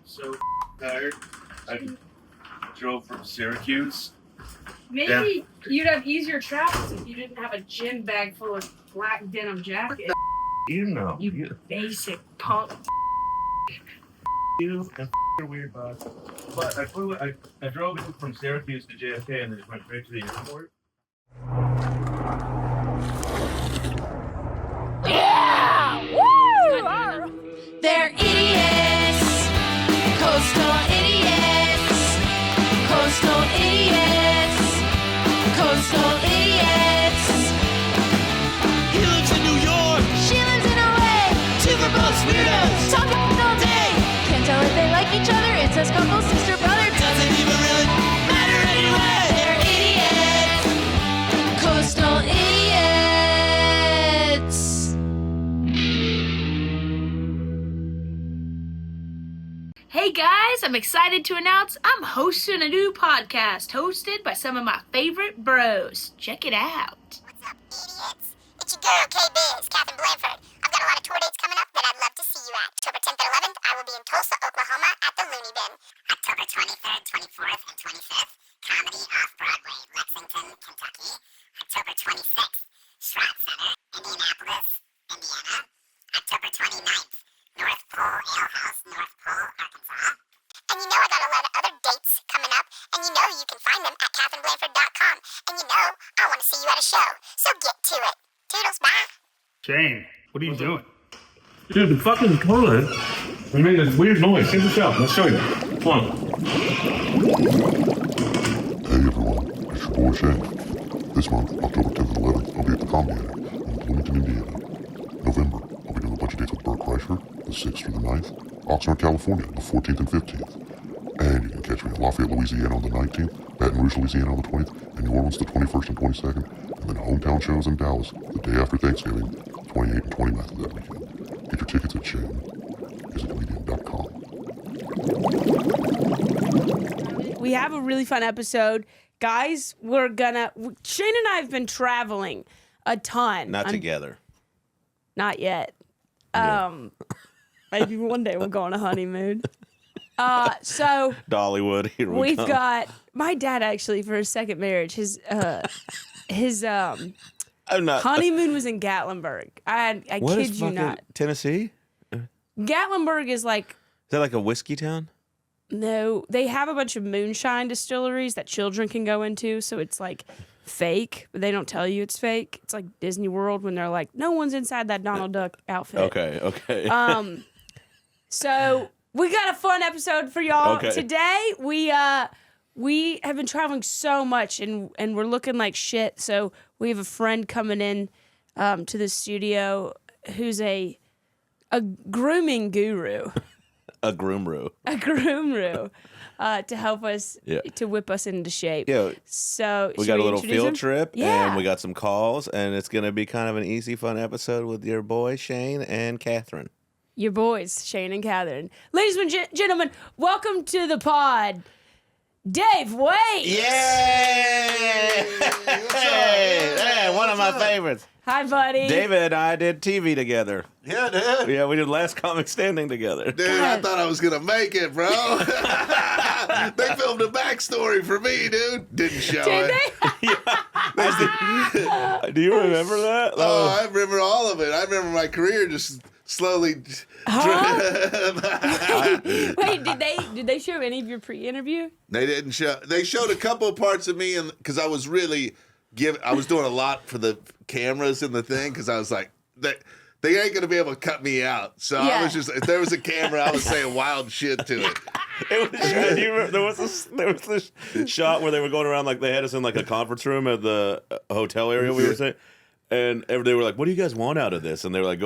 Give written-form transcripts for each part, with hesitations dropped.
So tired. I drove from Syracuse. Maybe you'd have easier travels if you didn't have a gym bag full of black denim jacket. You know. You basic punk. You and your weird boss. But I drove from Syracuse to JFK and then just went straight to the airport. Yeah! Woo! They're idiots. Coastal idiots. Coastal idiots. Coastal idiots. He lives in New York. She lives in LA. Two for both weirdos. Talking all day. Can't tell if they like each other. Incest couple, sister, brother. Doesn't even really matter anyway. They're idiots. Coastal idiots. Hey guys, I'm excited to announce I'm hosting a new podcast hosted by some of my favorite bros. Check it out. What's up, idiots? It's your girl, K-Biz, Catherine Blanford. I've got a lot of tour dates coming up that I'd love to see you at. October 10th and 11th, I will be in Tulsa, Oklahoma at the Looney Bin. October 23rd, 24th, and 25th, Comedy Off-Broadway, Lexington, Kentucky. October 26th, Schrott Center, Indianapolis, Indiana. October 29th, North Pole Ale House, North Pole, Arkansas. And you know I got a lot of other dates coming up, and you know you can find them at catherineblanford.com. And you know I want to see you at a show, so get to it. Toodles, bye. Shane, what are you doing? Dude, the fucking toilet. We made this weird noise. Check this out. Let's show you. Come on. Hey everyone, it's your boy Shane. This month, October 10th and 11th, I'll be at the Comedy Attic in Bloomington, Indiana. November, I'll be doing a bunch of dates with Burt Kreischer, the 6th through the 9th, Oxnard, California, the 14th and 15th. And you can catch me in Lafayette, Louisiana on the 19th, Baton Rouge, Louisiana on the 20th, and New Orleans the 21st and 22nd, and then hometown shows in Dallas the day after Thanksgiving, 28th and 29th of that weekend. Get your tickets at ShaneIsAComedian.com. We have a really fun episode. Guys, Shane and I have been traveling a ton. Not together. Not yet. Maybe one day we'll go on a honeymoon. So Dollywood, here we we've come. got my dad actually for his second marriage. His honeymoon was in Gatlinburg. I What kid is you fucking not. Tennessee? Gatlinburg is like, Is that like a whiskey town? no, they have a bunch of moonshine distilleries that children can go into, so it's like fake, but they don't tell you it's fake. It's like Disney World when they're like, no one's inside that Donald Duck outfit. Okay. So we got a fun episode for y'all Okay. today. We have been traveling so much and we're looking like shit. So we have a friend coming in to the studio who's a grooming guru. A groomru. A groomru. To help us, to whip us into shape. Yeah. So We should got a little introduce field him? trip, Yeah. and we got some calls, and it's going to be kind of an easy, fun episode with your boy, Shane, and Catherine. Your boys, Shane and Catherine. Ladies and gentlemen, welcome to the pod, Dave Waite. Yay! Hey, one of my favorites. Hi, buddy. David and I did TV together. Yeah, dude. Yeah, we did Last Comic Standing together. Dude, I thought I was going to make it, bro. They filmed a backstory for me, dude. Didn't show Did it. they? Do you remember that? Oh, I remember all of it. I remember my career just slowly. Wait, did they show any of your pre-interview? They didn't show. They showed a couple of parts of me, and because I was really I was doing a lot for the cameras and the thing, because I was like, they ain't gonna be able to cut me out. So I was just, if there was a camera, I was saying wild shit to it. It was, do you remember, there was this shot where they were going around, like they had us in like a conference room at the hotel area we were saying, and they were like, "What do you guys want out of this?" And they were like,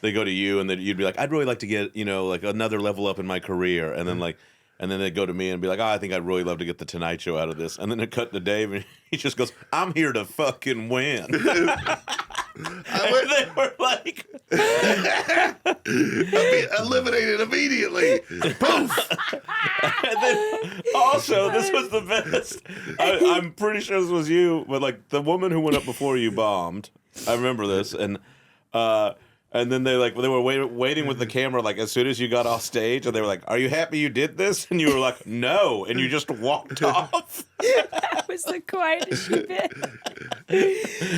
they go to you, and then you'd be like, "I'd really like to get, like another level up in my career," and then like. And then they'd go to me and be like, I think I'd really love to get the Tonight Show out of this. And then it cut to Dave, and he just goes, I'm here to fucking win. And they were like... Eliminated immediately. Poof! And then also, this was the best. I'm pretty sure this was you, but like the woman who went up before you bombed. I remember this. And And then they were waiting with the camera like as soon as you got off stage, and they were like, "Are you happy you did this?" And you were like, "No," and you just walked off. That was the quietest you've been.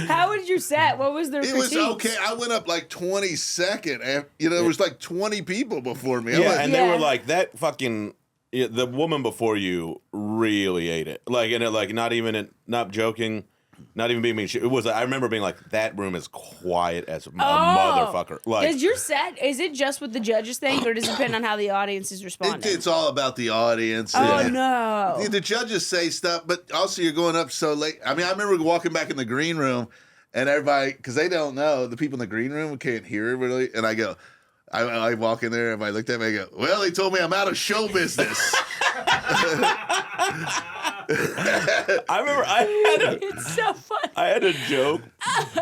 How was your set? What was their It critiques? was okay. I went up like 22nd. There was like 20 people before me. Yeah, and they were like, that fucking... Yeah, the woman before you really ate it. Like, and it, like, not joking, not even being mean. It was, I remember being like, that room is quiet as a motherfucker. Like, is your set, is it just what the judges think, or does it depend on how the audience is responding? It's all about the audience. Oh, no. The judges say stuff, but also you're going up so late. I mean, I remember walking back in the green room, and everybody, because they don't know, the people in the green room can't hear it really, and I go, I walk in there, everybody looked at me, I go, well, they told me I'm out of show business. I remember it's so funny. I had a joke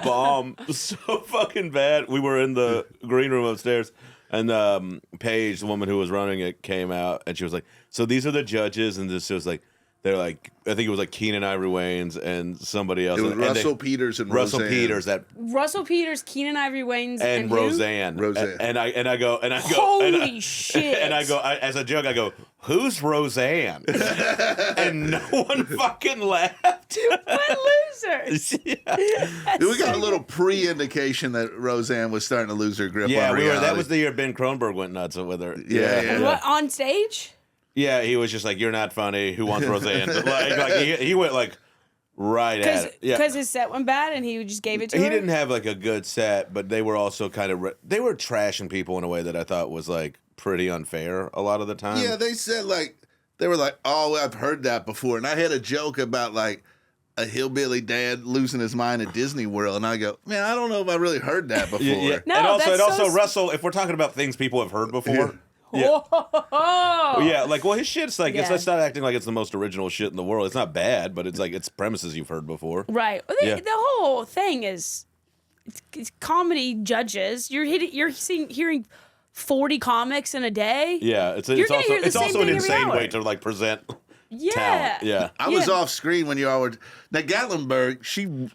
bomb so fucking bad. We were in the green room upstairs, and Paige, the woman who was running it, came out, and she was like, so these are the judges, and this was like, they're like, I think it was like Keenan Ivory Wayans and somebody else. It was Russell Peters and Russell Roseanne. Peters, Russell Peters, Keenan Ivory Wayans, and who? Roseanne. And I go, holy shit! And I go, as a joke, I go, who's Roseanne? And no one fucking laughed. What losers? We got a little pre-indication that Roseanne was starting to lose her grip on reality. That was the year Ben Kronberg went nuts with her. Yeah. What, on stage? Yeah, he was just like, "You're not funny. Who wants Roseanne?" like he went like right at it. Yeah, because his set went bad, and he just gave it to her. He didn't have like a good set, but they were also kind of they were trashing people in a way that I thought was like pretty unfair a lot of the time. Yeah, they said they were like, "Oh, I've heard that before," and I had a joke about like a hillbilly dad losing his mind at Disney World, and I go, "Man, I don't know if I really heard that before." Yeah. No, and also Russell, if we're talking about things people have heard before. Yeah. Yeah, like, well, his shit's like, it's not acting like it's the most original shit in the world. It's not bad, but it's like, it's premises you've heard before. Right. The whole thing is, it's comedy judges. You're hearing 40 comics in a day. Yeah, it's also an insane way to like present talent. Yeah. I was off screen when you all were. Now, Gatlinburg, Dude,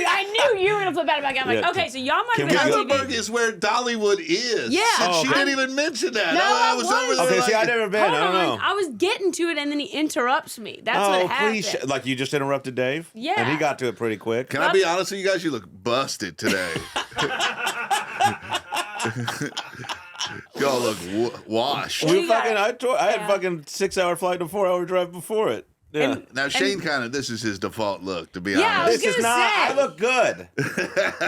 I knew you were going to flip out about Gatlinburg. Yeah. Okay, so y'all might have been on Gatlinburg TV. is where Dollywood is. Yeah. And she didn't even mention that. No, I was over there. Okay, see, I've never been. I don't know. I was getting to it, and then he interrupts me. That's what happened. Please, like you just interrupted Dave? Yeah. And he got to it pretty quick. Can I be honest with you guys? You look busted today. Y'all look washed. I had fucking 6-hour flight and a 4-hour drive before it. Yeah. Now Shane this is his default look, to be Yeah, honest. This is not. I look good.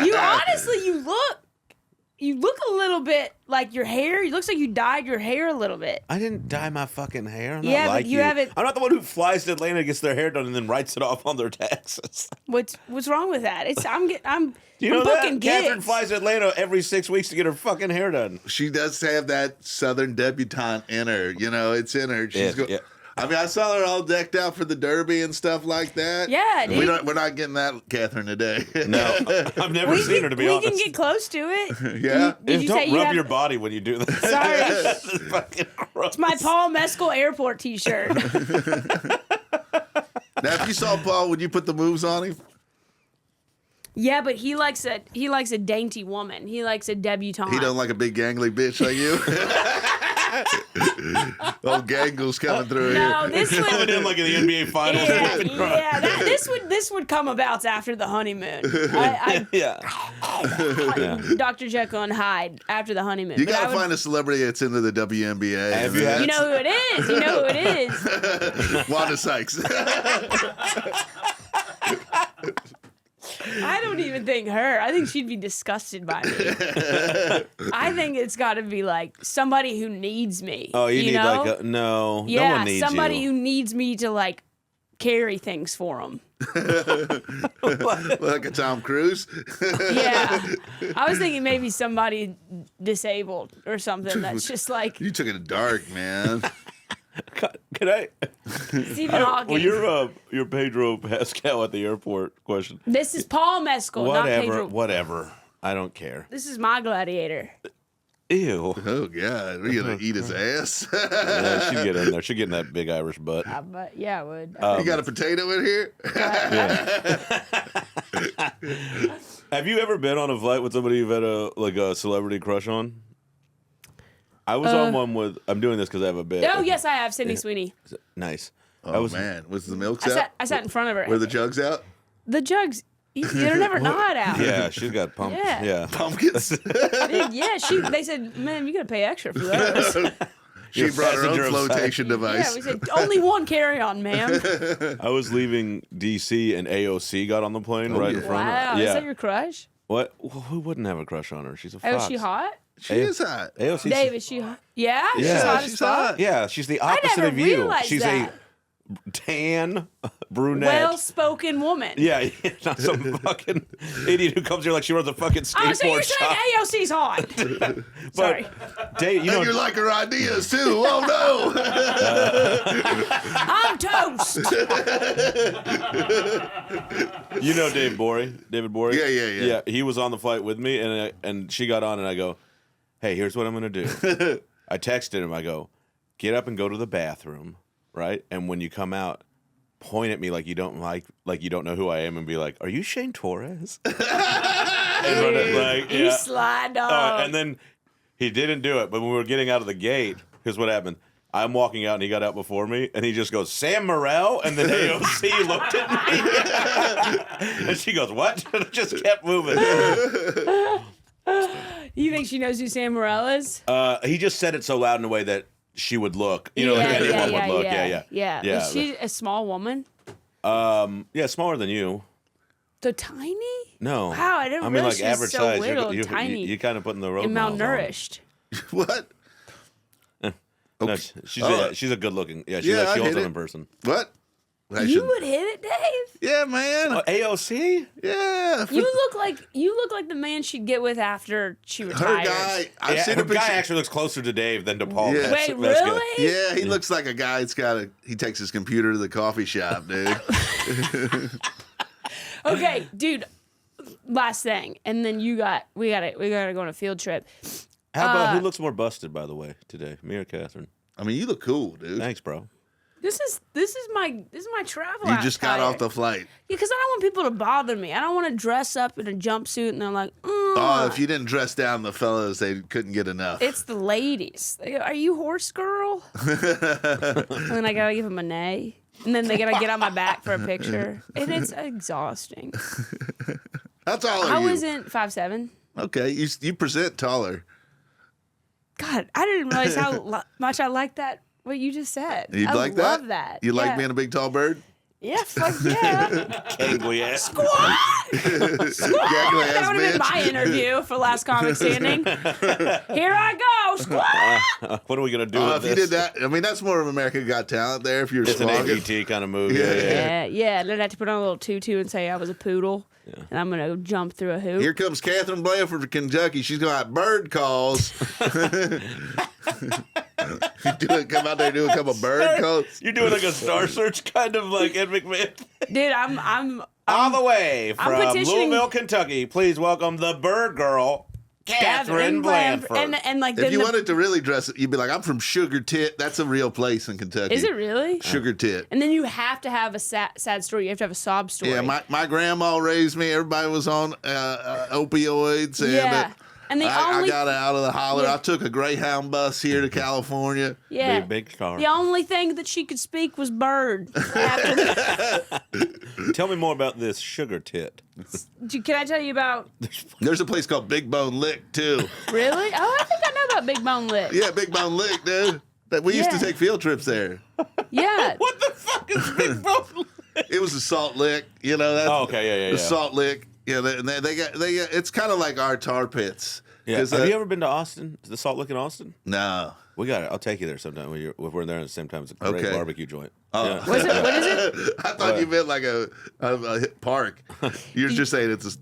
You honestly, you look a little bit like your hair. It looks like you dyed your hair a little bit. I didn't dye my fucking hair. I'm Yeah, not but like you haven't- I'm not the one who flies to Atlanta, gets their hair done, and then writes it off on their taxes. What's wrong with that? I'm You know booking that? Catherine gigs. flies to Atlanta every 6 weeks to get her fucking hair done. She does have that Southern debutante in her. You know, it's in her. Yeah. I mean, I saw her all decked out for the Derby and stuff like that. Yeah, dude. We're not getting that Catherine today. No, I've never seen her, to be honest. We can get close to it. Yeah. Did you say Don't you rub have- your body when you do that. Sorry. That's fucking gross. It's my Paul Mescal Airport T-shirt. Now, if you saw Paul, would you put the moves on him? Yeah, but he likes a dainty woman. He likes a debutante. He don't like a big gangly bitch like you. Old Gangle's coming through No, here. this Coming would. in like in the NBA Finals. This would come about after the honeymoon. Yeah. Dr. Jekyll and Hyde after the honeymoon. You But I gotta would- find a celebrity that's into the WNBA. Have you had- You know who it is. You know who it is. Wanda Sykes. I don't even think her. I think she'd be disgusted by me. I think it's got to be like somebody who needs me. Oh, you need know? like a no. Yeah, no one needs somebody you. who needs me to like carry things for them. Like a Tom Cruise. Yeah, I was thinking maybe somebody disabled or something. That's just like You took it dark, man. Can I? Stephen Hawking. Well, you're Pedro Pascal at the airport. Question. This is Paul Mescal, not Pedro. Whatever. I don't care. This is my gladiator. Ew. Oh God, we're gonna eat his ass. Yeah, she'd get in there. She'd get in that big Irish butt. But yeah, I would. You got a potato in here? Have you ever been on a flight with somebody you've had a celebrity crush on? I was on one with. I'm doing this because I have a bit. Oh yes, I have Sydney Sweeney. Nice. Oh man, was the milk out? I sat in front of her. Were the jugs out? The jugs. They're never not out. Yeah, she's got pumpkins. Yeah. Pumpkins. Yeah, they said, man, you got to pay extra for those. She brought her own flotation device. Yeah, we said, only one carry-on, ma'am. I was leaving D.C. and AOC got on the plane right in front Wow, of me. is that your crush? What? Who wouldn't have a crush on her? She's a Oh, fox. is she hot? She is hot. AOC. Dave, is she hot? Yeah? Yeah, She's hot she's as fuck? hot. Yeah, she's the I opposite never of you. realized She's that. a tan brunette. Well-spoken woman. Yeah, not some fucking idiot who comes here like she runs a fucking Oh, so you're skateboard shop. saying AOC's hot? Sorry. Dave, you And know, you like her ideas too. Oh no. I'm toast. you know David Bory? Yeah. Yeah, he was on the flight with me, and she got on, and I go, hey, here's what I'm going to do. I texted him. I go, get up and go to the bathroom, right? And when you come out, point at me like you don't know who I am and be like, are you Shane Torres? And run it like, You yeah. slide dog. And then he didn't do it, but when we were getting out of the gate, here's what happened. I'm walking out, and he got out before me, and he just goes, Sam Morril? And then AOC looked at me, and she goes, what? And it just kept moving. You think she knows who Sam Morril is? He just said it so loud in a way that she would look. You know, like anyone would look. Yeah. Is she a small woman? Yeah, smaller than you. So tiny? No. Wow, I didn't mean, realize like she was average so size. little You and tiny You kind of putting the road and miles on. malnourished. What? No, Okay. she's a good looking. Yeah, she's Yeah, like she I holds hit it it. in person. What? I You should- would hit it, Dave. Yeah, man. AOC? Yeah. You look like the man she'd get with after she Her retires. guy. I've Yeah, seen her a picture. guy actually looks closer to Dave than to Paul. Yeah. Wait, That's good. really? Yeah, he looks like a guy that's he takes his computer to the coffee shop, dude. Okay, dude. Last thing, and then we gotta go on a field trip. How about who looks more busted, by the way, today? Me or Catherine? I mean, you look cool, dude. Thanks, bro. This is my travel. You just got attire. off the flight. Yeah, because I don't want people to bother me. I don't want to dress up in a jumpsuit and they're like, Oh, if you didn't dress down the fellas, they couldn't get enough. it's the ladies. They go, are you horse girl? And then I gotta give them a nay. And then they gotta get on my back for a picture. And it's exhausting. How tall are I you? wasn't 5'7". Okay, you present taller. God, I didn't realize how much I liked that. What you just said. You'd I like love that. You yeah. like being a big tall bird? Yeah, fuck yeah. Gangly ass. Squat! Gangly That ass would have been bitch. my interview for Last Comic Standing. Here I go, squat! What are we gonna do with If this? you did that, I mean, that's more of America Got Talent there. If you're It's an slogging. ABT kind of movie. Yeah. Yeah. Then I had to put on a little tutu and say I was a poodle. And I'm going to jump through a hoop. Here comes Catherine Blanford from Kentucky. She's going to have bird calls. Come out there and do a couple bird calls. You're doing like a Star Search kind of like Ed McMahon. Dude, I'm All the way I'm from petitioning- Louisville, Kentucky. Please welcome the bird girl, Catherine Blanford. And like, If then you wanted to really dress it, you'd be like, I'm from Sugar Tit. That's a real place in Kentucky. is it really? Sugar Tit. And then you have to have a sad story. You have to have a sob story. Yeah, my grandma raised me. Everybody was on opioids. And Yeah. And the I only got out of the holler. Yeah. I took a Greyhound bus here to California. yeah. Be a big star. The only thing that she could speak was bird. After that. Tell me more about this sugar tit. Can I tell you about? There's a place called Big Bone Lick, too. Really? Oh, I think I know about Big Bone Lick. Yeah, Big Bone Lick, dude. We used to Yeah. take field trips there. Yeah. What the fuck is Big Bone? It was the Salt Lick, you know. That's Oh, okay, yeah. The Salt Lick. Yeah, they got. It's kind of like our tar pits. Yeah. 'Cause, Have you ever been to Austin? To the Salt Lick in Austin? No. We got it. I'll take you there sometime. If we're there at the same time, it's a great Okay. barbecue joint. Oh. Yeah. What is it? I thought you meant like a park. You're just saying it's a.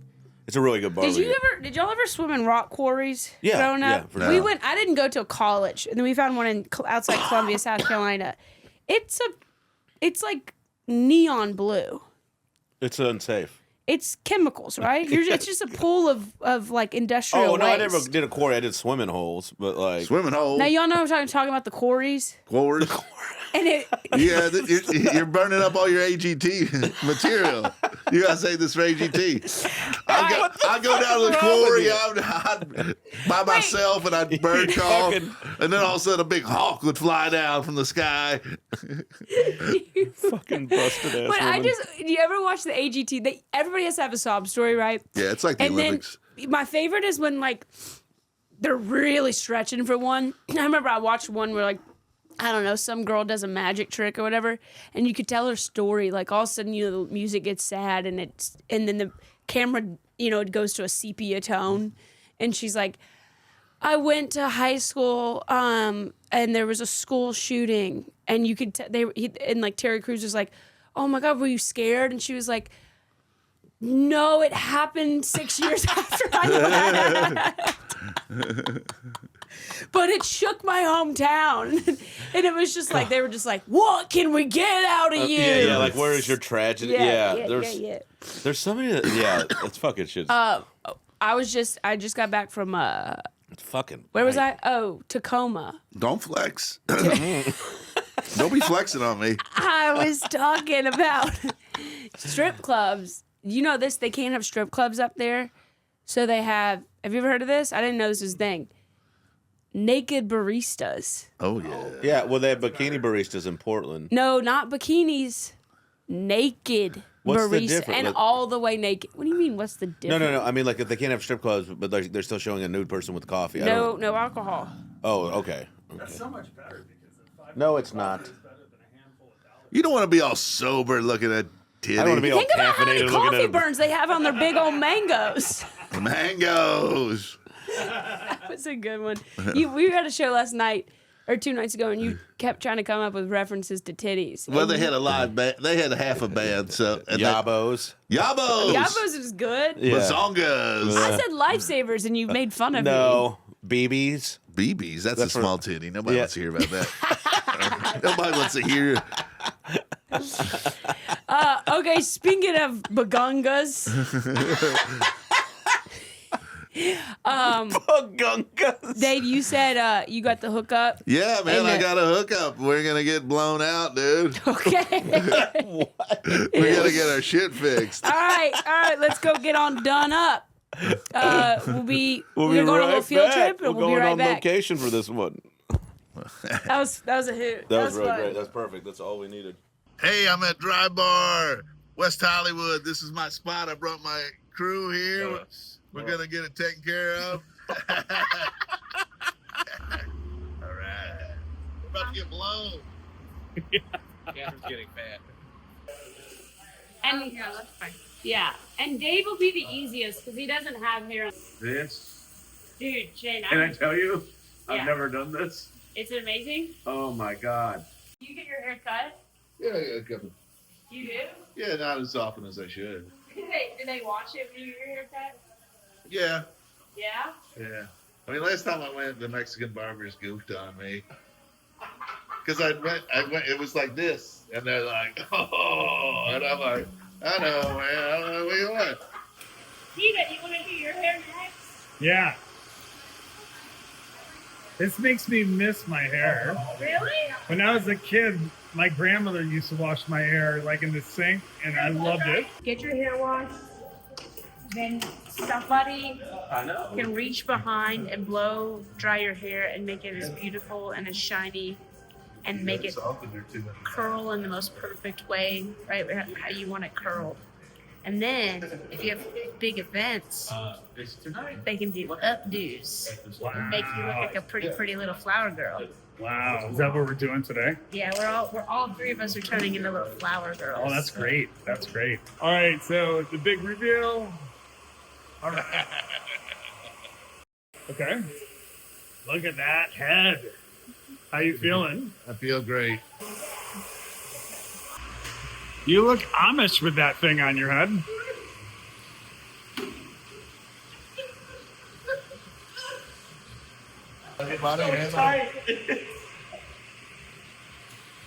It's a really good barbecue. Did y'all ever swim in rock quarries Yeah, growing up? yeah, for sure. We went. I didn't go till college, and then we found one outside Columbia, South Carolina. It's like neon blue. It's unsafe. It's chemicals, right? It's just a pool of like industrial Oh no, I waste. never did a quarry. I did swimming holes, but like Swimming hole. Now y'all know I'm talking about the quarries. Quarries. And it, Yeah, you're burning up all your AGT material. You gotta save this for AGT. I go down to the quarry I'd by myself and I'd bird call, and then all of a sudden a big hawk would fly down from the sky. Fucking busted ass. but I woman. just, do you ever watch the AGT? Everybody has to have a sob story, right? Yeah, it's like the And Olympics. then my favorite is when like they're really stretching for one. I remember I watched one where like, I don't know, some girl does a magic trick or whatever, and you could tell her story. Like all of a sudden, the music gets sad, and then the camera, it goes to a sepia tone, and she's like, "I went to high school, and there was a school shooting, and you could and like Terry Crews was like, oh my God, were you scared?" And she was like, "No, it happened 6 years after I left." But it shook my hometown. And it was just like, they were just like, what can we get out of you? Yeah, like, where is your tragedy? There's so many, it's fucking shit. I just got back from, It's fucking. where was I? Oh, Tacoma. Don't flex. Don't be flexing on me. I was talking about strip clubs. You know this? They can't have strip clubs up there. So they have you ever heard of this? I didn't know this was a thing. Naked baristas. Oh, yeah. Yeah, well, they have bikini baristas in Portland. No, not bikinis. Naked What's the barista. difference? And Like- all the way naked. What do you mean, what's the difference? No. I mean, like, if they can't have strip clubs, but they're still showing a nude person with coffee. No alcohol. Oh, okay. That's so much better because No, it's not. You don't want to be all sober looking at titty. I don't want to be all Think about how many caffeinated looking coffee at burns they have on their big old mangoes. Mangoes. That was a good one. We had a show last night or 2 nights ago, and you kept trying to come up with references to titties. Well, they had a live band. They had half a band. So and Yabos. Yabos. Yabos is good. Yeah. Bazongas. I said lifesavers, and you made fun of me. No. BBs. BBs. That's a for- small titty. Nobody Yeah. wants to hear about that. Nobody wants to hear. Okay, speaking of bagongas. Gungas. Dave, you said you got the hookup. Yeah, man, And I got a hookup. We're going to get blown out, dude. Okay. We're going to get our shit fixed. All right, let's go get on done up. We'll be We'll we're be going on a right little field back. trip, and We're we'll be going right on back. location for this one. That was a hoot. That was really fun. great. That's perfect. That's all we needed. Hey, I'm at Dry Bar, West Hollywood. This is my spot. I brought my crew here. We're going to get it taken care of. All right. We're about to get blown. Catherine's getting fat. And yeah, and Dave will be the easiest because he doesn't have hair. This, Dude, Shane, can I tell you? Yeah. I've never done this. it's amazing. Oh my God. You get your hair cut. Yeah, a couple. You do? Yeah, not as often as I should. Do they watch it when you get your hair cut? Yeah. Yeah. Yeah. I mean, last time I went, the Mexican barbers goofed on me. Because I went, it was like this. And they're like, oh. And I'm like, I know, man. I don't know what you want. Keida, you want to do your hair next? Yeah. This makes me miss my hair. Really? When I was a kid, my grandmother used to wash my hair like in the sink, and I loved it. Get your hair washed. Then somebody can reach behind and blow dry your hair and make it as beautiful and as shiny and make it curl in the most perfect way, right? How you want it curled. And then if you have big events, they can do updos and make you look like a pretty little flower girl. Wow, is that what we're doing today? Yeah, we're all three of us are turning into little flower girls. Oh, that's great. That's great. All right, so the big reveal. All right. Okay. Look at that head. How you feeling? I feel great. You look Amish with that thing on your head.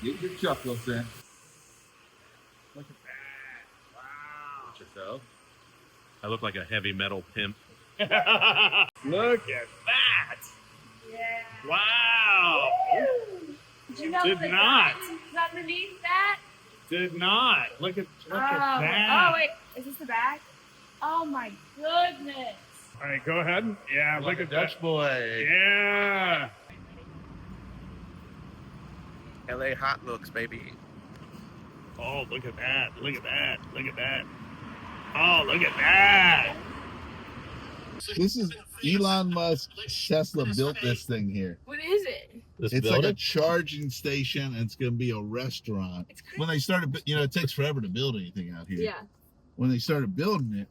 Get your chuckles in. Look at that. Wow. Yourself. I look like a heavy metal pimp. Look at that. Yeah. Wow. Did you You know Did the not. diamonds underneath that? Did not. Look at Oh, that. oh, wait. Is this the back? Oh, my goodness. All right, go ahead. Yeah, look at Dutch that. boy. Yeah. LA hot looks, baby. Oh, look at that. Look at that. Look at that. Oh, look at that. This is Elon Musk. Tesla built this thing here. What is it? It's like a charging station, and it's going to be a restaurant. It's crazy. When they started, it takes forever to build anything out here. Yeah. When they started building it,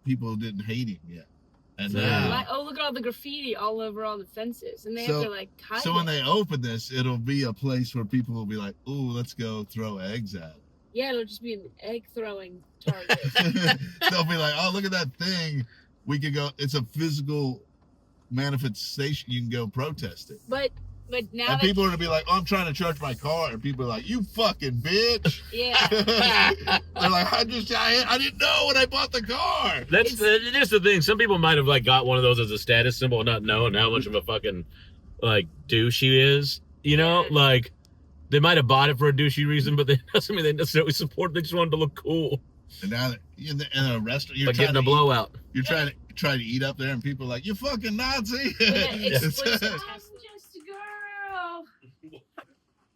people didn't hate him yet. And now, Oh, look at all the graffiti all over all the fences. And they So- have to, like, hide so when it. they open this, it'll be a place where people will be like, "Ooh, let's go throw eggs at it." Yeah, it'll just be an egg-throwing target. They'll be like, "Oh, look at that thing. We could go. It's a physical manifestation. You can go protest it." but now And they... people are gonna be like, "Oh, I'm trying to charge my car," and people are like, "You fucking bitch!" Yeah. They're like, I didn't know when I bought the car." That's the thing. Some people might have like got one of those as a status symbol, not knowing how much of a fucking like douche he is. You know, like they might have bought it for a douchey reason, but that doesn't mean they necessarily support. They just wanted to look cool. And now that in a restaurant, you're Like trying getting to a blowout. You're trying to eat up there, and people are like, "You fucking Nazi!" I'm just a girl.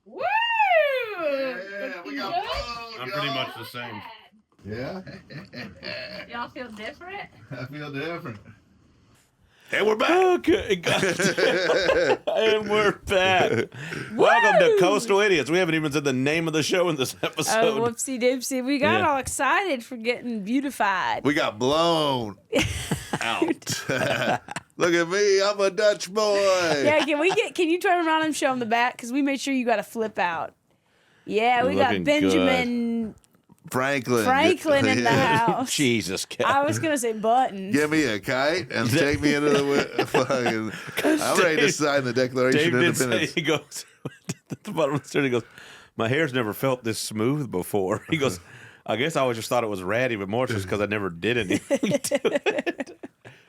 Woo! Yeah, we got blown, I'm pretty much the same. Yeah. Y'all feel different? I feel different. And we're back. Okay, and we're back. Welcome to Coastal Idiots. We haven't even said the name of the show in this Oh, episode. whoopsie doopsie. We got Yeah. all excited for getting beautified. We got blown out. Look at me, I'm a Dutch boy. Yeah, can you turn around and show them the back? Because we made sure you got a flip out. Yeah, we got Looking Benjamin Franklin in the house. Jesus, I was going to say Buttons. Give me a kite and take me into the fucking. I'm ready to sign the Declaration Dave of did say, Independence. he goes, at the bottom of the stairs, he goes, my hair's never felt this smooth before. He goes, I guess I always just thought it was ratty, but more just because I never did anything to it.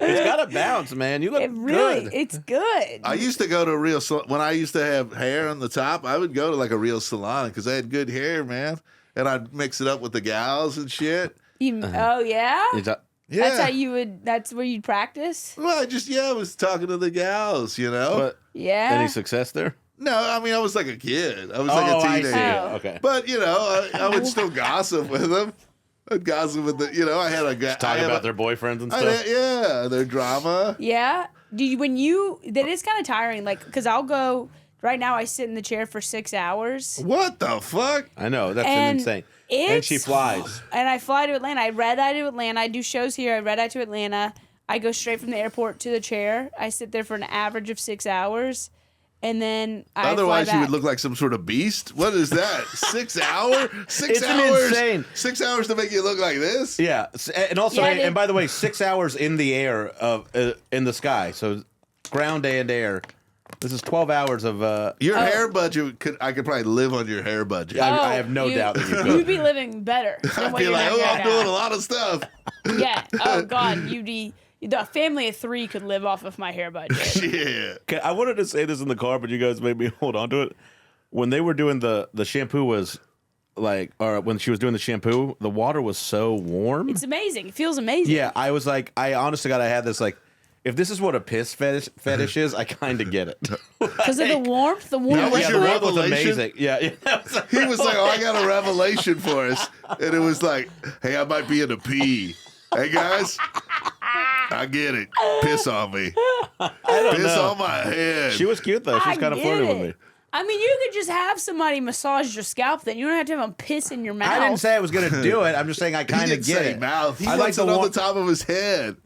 It's got a bounce, man. You look good. It's good. I used to go to a real salon. When I used to have hair on the top, I would go to like a real salon because I had good hair, man. And I'd mix it up with the gals and shit. Oh, yeah? Yeah. That's how you would, that's where you'd practice? Well, I was talking to the gals, you know? But Yeah. any success there? No, I mean, I was like a kid. I was like a I teenager. see. Oh. Okay. But, I would still gossip with them. I'd gossip with I had a guy. Talk about their boyfriends and stuff. Their drama. Yeah. That is kind of tiring. Like, because I'll go, right now I sit in the chair for 6 hours. What the fuck? I know. That's And insane. And she flies. And I fly to Atlanta. I red eye to Atlanta. I do shows here. I red eye to Atlanta. I go straight from the airport to the chair. I sit there for an average of 6 hours. And then I Otherwise, fly you back. would look like some sort of beast. What is that? 6 hours? 6 It's hours? insane. 6 hours to make you look like this? Yeah. And also, Yeah, and by the way, 6 hours in the air in the sky. So ground and air. This is 12 hours of. Your hair budget I could probably live on your hair budget. I have no doubt that you could. You'd be living better. Than I'd what be you're like, doing I'm right doing now. a lot of stuff. Yeah. Oh God, the family of 3 could live off of my hair budget. Yeah. Okay, I wanted to say this in the car, but you guys made me hold on to it. When they were doing the shampoo was like, or when she was doing the shampoo, the water was so warm. It's amazing. It feels amazing. Yeah, I was like, I honestly got, I had this like, if this is what a piss fetish is, I kind of get it. Because of the warmth, the warm That was Yeah, your the warmth was revelation? amazing. Yeah, He was like, I got a revelation for us. And it was like, hey, I might be in a pee. Hey, guys, I get it. Piss on me. Piss on my head. She was cute though. She was I kind of get flirting with it. me. I mean, you could just have somebody massage your scalp. Then you don't have to have them piss in your mouth. I didn't say I was going to do it. I'm just saying I He kind didn't of get say it. mouth. He I wants like it on wa- the top of his head.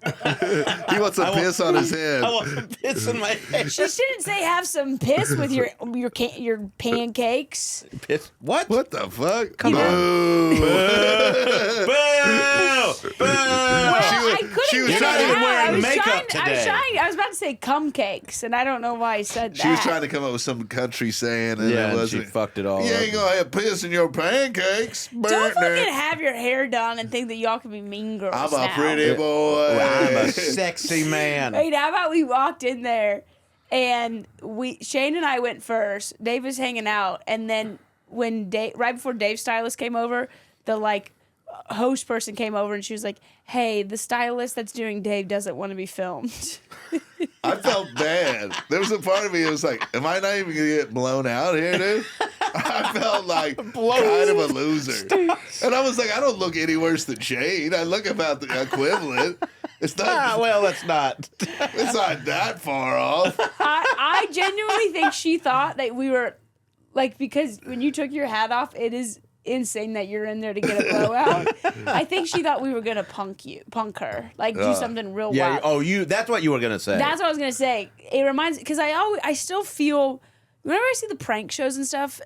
He wants a piss on his head. I want some piss in my head. She didn't say have some piss with your pancakes. Piss? What? What the fuck? Come on. Boo. Boo! Boo! I couldn't she was get trying it to out. wearing I was makeup trying, today. I was about to say cum cakes, and I don't know why I said that. She was trying to come up with some country saying, and Yeah, it and wasn't. she fucked it all You up. ain't gonna have piss in your pancakes. Don't Burn fucking it. have your hair done and think that y'all can be mean girls I'm a now. pretty boy. I'm a sexy man. Wait, how about we walked in there And Shane and I went first. Dave was hanging out, and then when right before Dave's stylist came over, the like host person came over and she was like, "Hey, the stylist that's doing Dave doesn't want to be filmed." I felt bad. There was a part of me that was like, am I not even gonna get blown out here, dude? I felt like kind of a loser. And I was like, I don't look any worse than Shane. I look about the equivalent. It's not well, that's not. It's not that far off. I genuinely think she thought that we were like, because when you took your hat off, it is insane that you're in there to get a blowout. I think she thought we were gonna punk her, like do something real wild. Oh, that's what you were gonna say. That's what I was gonna say. It reminds, because I still feel whenever I see the prank shows and stuff,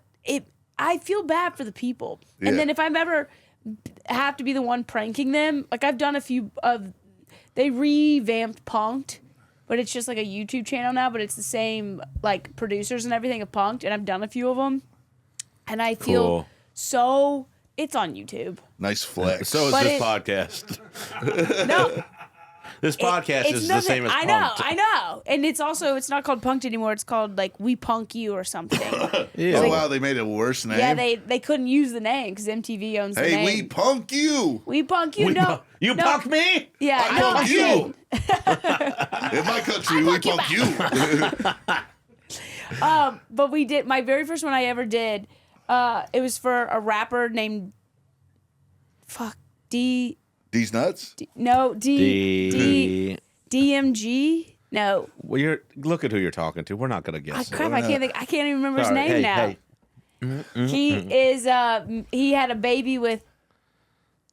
I feel bad for the people. And then if I'm ever have to be the one pranking them, like I've done a few of, they revamped Punked, but it's just like a YouTube channel now, but it's the same like producers and everything of Punked, and I've done a few of them, and I feel. Cool. So it's on YouTube. Nice flex. So is this podcast. No. This podcast is the same as Punked. I know. And it's not called Punked anymore. It's called like We Punk You or something. Yeah. Oh, wow. They made it a worse name. Yeah, they couldn't use the name because MTV owns the name. Hey, we punk you. We punk you. You punk me? Yeah. I punk you. In my country, we punk you. But we did, my very first one I ever did, it was for a rapper named These nuts? DMG? No. Well, look at who you're talking to. We're not gonna guess. Crap, I can't even remember his name now. Hey. He is he had a baby with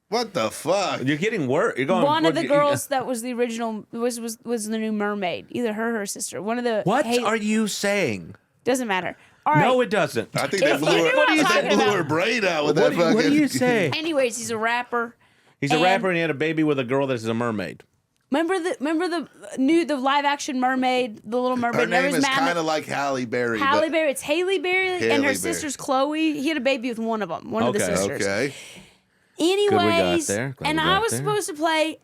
What the fuck? You're getting worse. You're going. One of the girls that was the original was the new mermaid. Either her or her sister. One of the What are you saying? Doesn't matter. All right. No, it doesn't. I think they blew her brain out with that fucking. What do you say? Anyways, he's a rapper. He's a rapper and he had a baby with a girl that is a mermaid. Remember the live action mermaid, the Little Mermaid. Her name is kind of like Halle Berry. Halle Berry. It's Haley Berry and her sister's Chloe. He had a baby with one of them. One of the sisters. Okay. Anyways, and I was supposed to play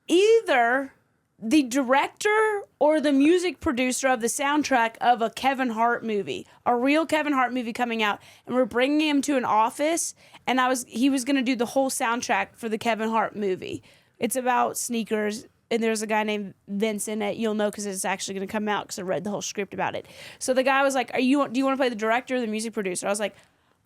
either the director or the music producer of the soundtrack of a Kevin Hart movie, a real Kevin Hart movie coming out, and we're bringing him to an office, and he was going to do the whole soundtrack for the Kevin Hart movie. It's about sneakers, and there's a guy named Vincent that you'll know because it's actually going to come out because I read the whole script about it. So the guy was like, do you want to play the director or the music producer? I was like,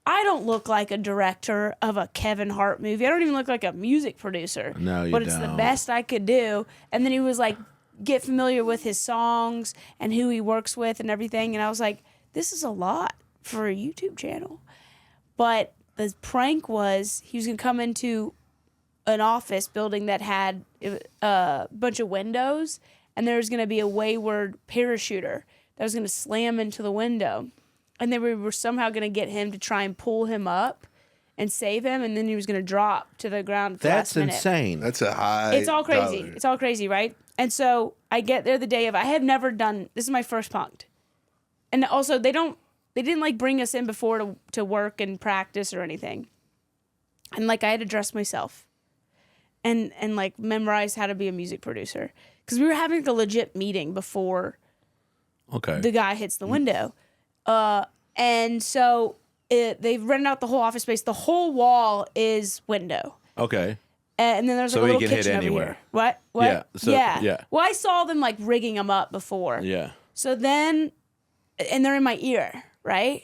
I don't look like a director of a Kevin Hart movie. I don't even look like a music producer. No, you But it's the best I could do. And then he was like, get familiar with his songs and who he works with and everything. And I was like, this is a lot for a YouTube channel. But the prank was he was going to come into an office building that had a bunch of windows, and there was going to be a wayward parachuter that was going to slam into the window. And then we were somehow going to get him to try and pull him up and save him, and then he was going to drop to the ground at the last minute. That's insane. That's a high. It's all crazy. dollar. It's all crazy, right? And so I get there the day of. I have never done. This is my first punked, and also they didn't like bring us in before to work and practice or anything. And like I had to dress myself, and like memorize how to be a music producer because we were having like a legit meeting before. Okay. The guy hits the window. And so they've rented out the whole office space. The whole wall is window. Okay. And then there's like a little kitchen over here. What? Yeah. So, yeah. Well, I saw them like rigging them up before. Yeah. So then, and they're in my ear, right?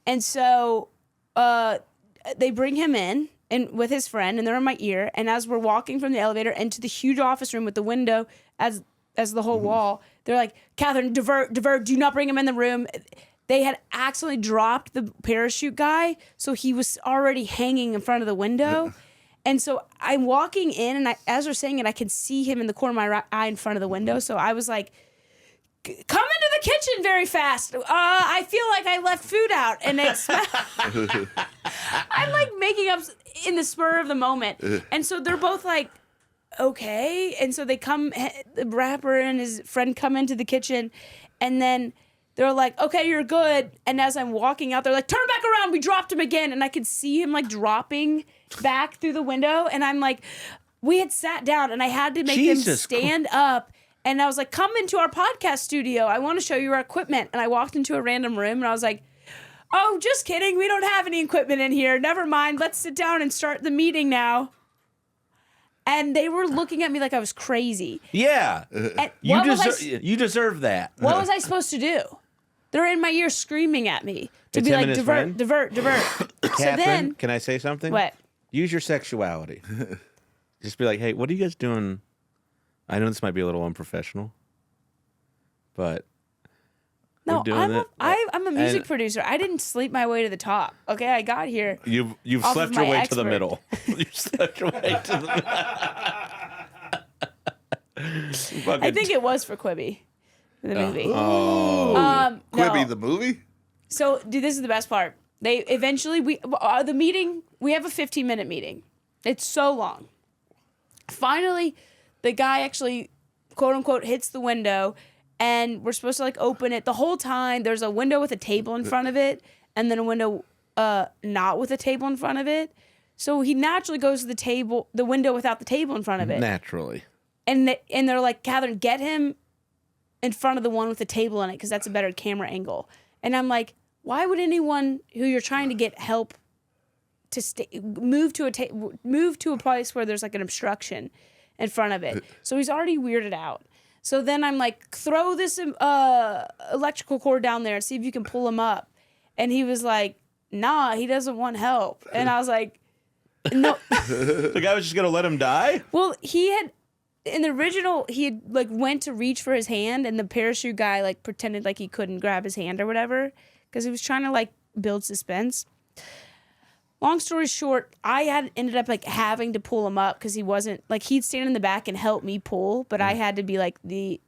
And so they bring him in and with his friend, and they're in my ear. And as we're walking from the elevator into the huge office room with the window as the whole wall, they're like, Catherine, divert, do not bring him in the room. They had accidentally dropped the parachute guy, so he was already hanging in front of the window. And so I'm walking in, and as they're saying it, I can see him in the corner of my eye in front of the window. So I was like, come into the kitchen very fast. I feel like I left food out, and it's I'm like making up in the spur of the moment. And so they're both like, okay. And so they come, the rapper and his friend come into the kitchen, and then they're like, okay, you're good. And as I'm walking out, they're like, turn back around. We dropped him again. And I could see him like dropping back through the window. And I'm like, we had sat down and I had to make them stand up And I was like, come into our podcast studio. I want to show you our equipment. And I walked into a random room and I was like, oh, just kidding. We don't have any equipment in here. Never mind. Let's sit down and start the meeting now. And they were looking at me like I was crazy. Yeah. You deserve that. What was I supposed to do? They're in my ear screaming at me to be like, divert. Catherine, So then, can I say something? What? Use your sexuality. Just be like, hey, what are you guys doing? I know this might be a little unprofessional, but no, we're doing I'm a music producer. I didn't sleep my way to the top. Okay, I got here. You've slept your way to the middle. You've slept your way to the middle. I think it was for Quibi, the movie. Quibi, no. the movie? So, dude, this is the best part. They eventually, the meeting, we have a 15-minute meeting. It's so long. Finally, the guy actually, quote unquote, hits the window, and we're supposed to like open it. The whole time, there's a window with a table in front of it, and then a window not with a table in front of it. So he naturally goes to the window without the table in front of it. Naturally. And they're like, Catherine, get him in front of the one with the table in it, because that's a better camera angle. And I'm like, why would anyone who you're trying to get help to move to a place where there's like an obstruction in front of it? So he's already weirded out. So then I'm like, throw this electrical cord down there and see if you can pull him up. And he was like, nah, he doesn't want help. And I was like, no. The guy was just gonna let him die? Well, in the original, he had like went to reach for his hand, and the parachute guy like pretended like he couldn't grab his hand or whatever, because he was trying to like build suspense. Long story short, I had ended up like having to pull him up because he wasn't like, he'd stand in the back and help me pull, but I had to be like the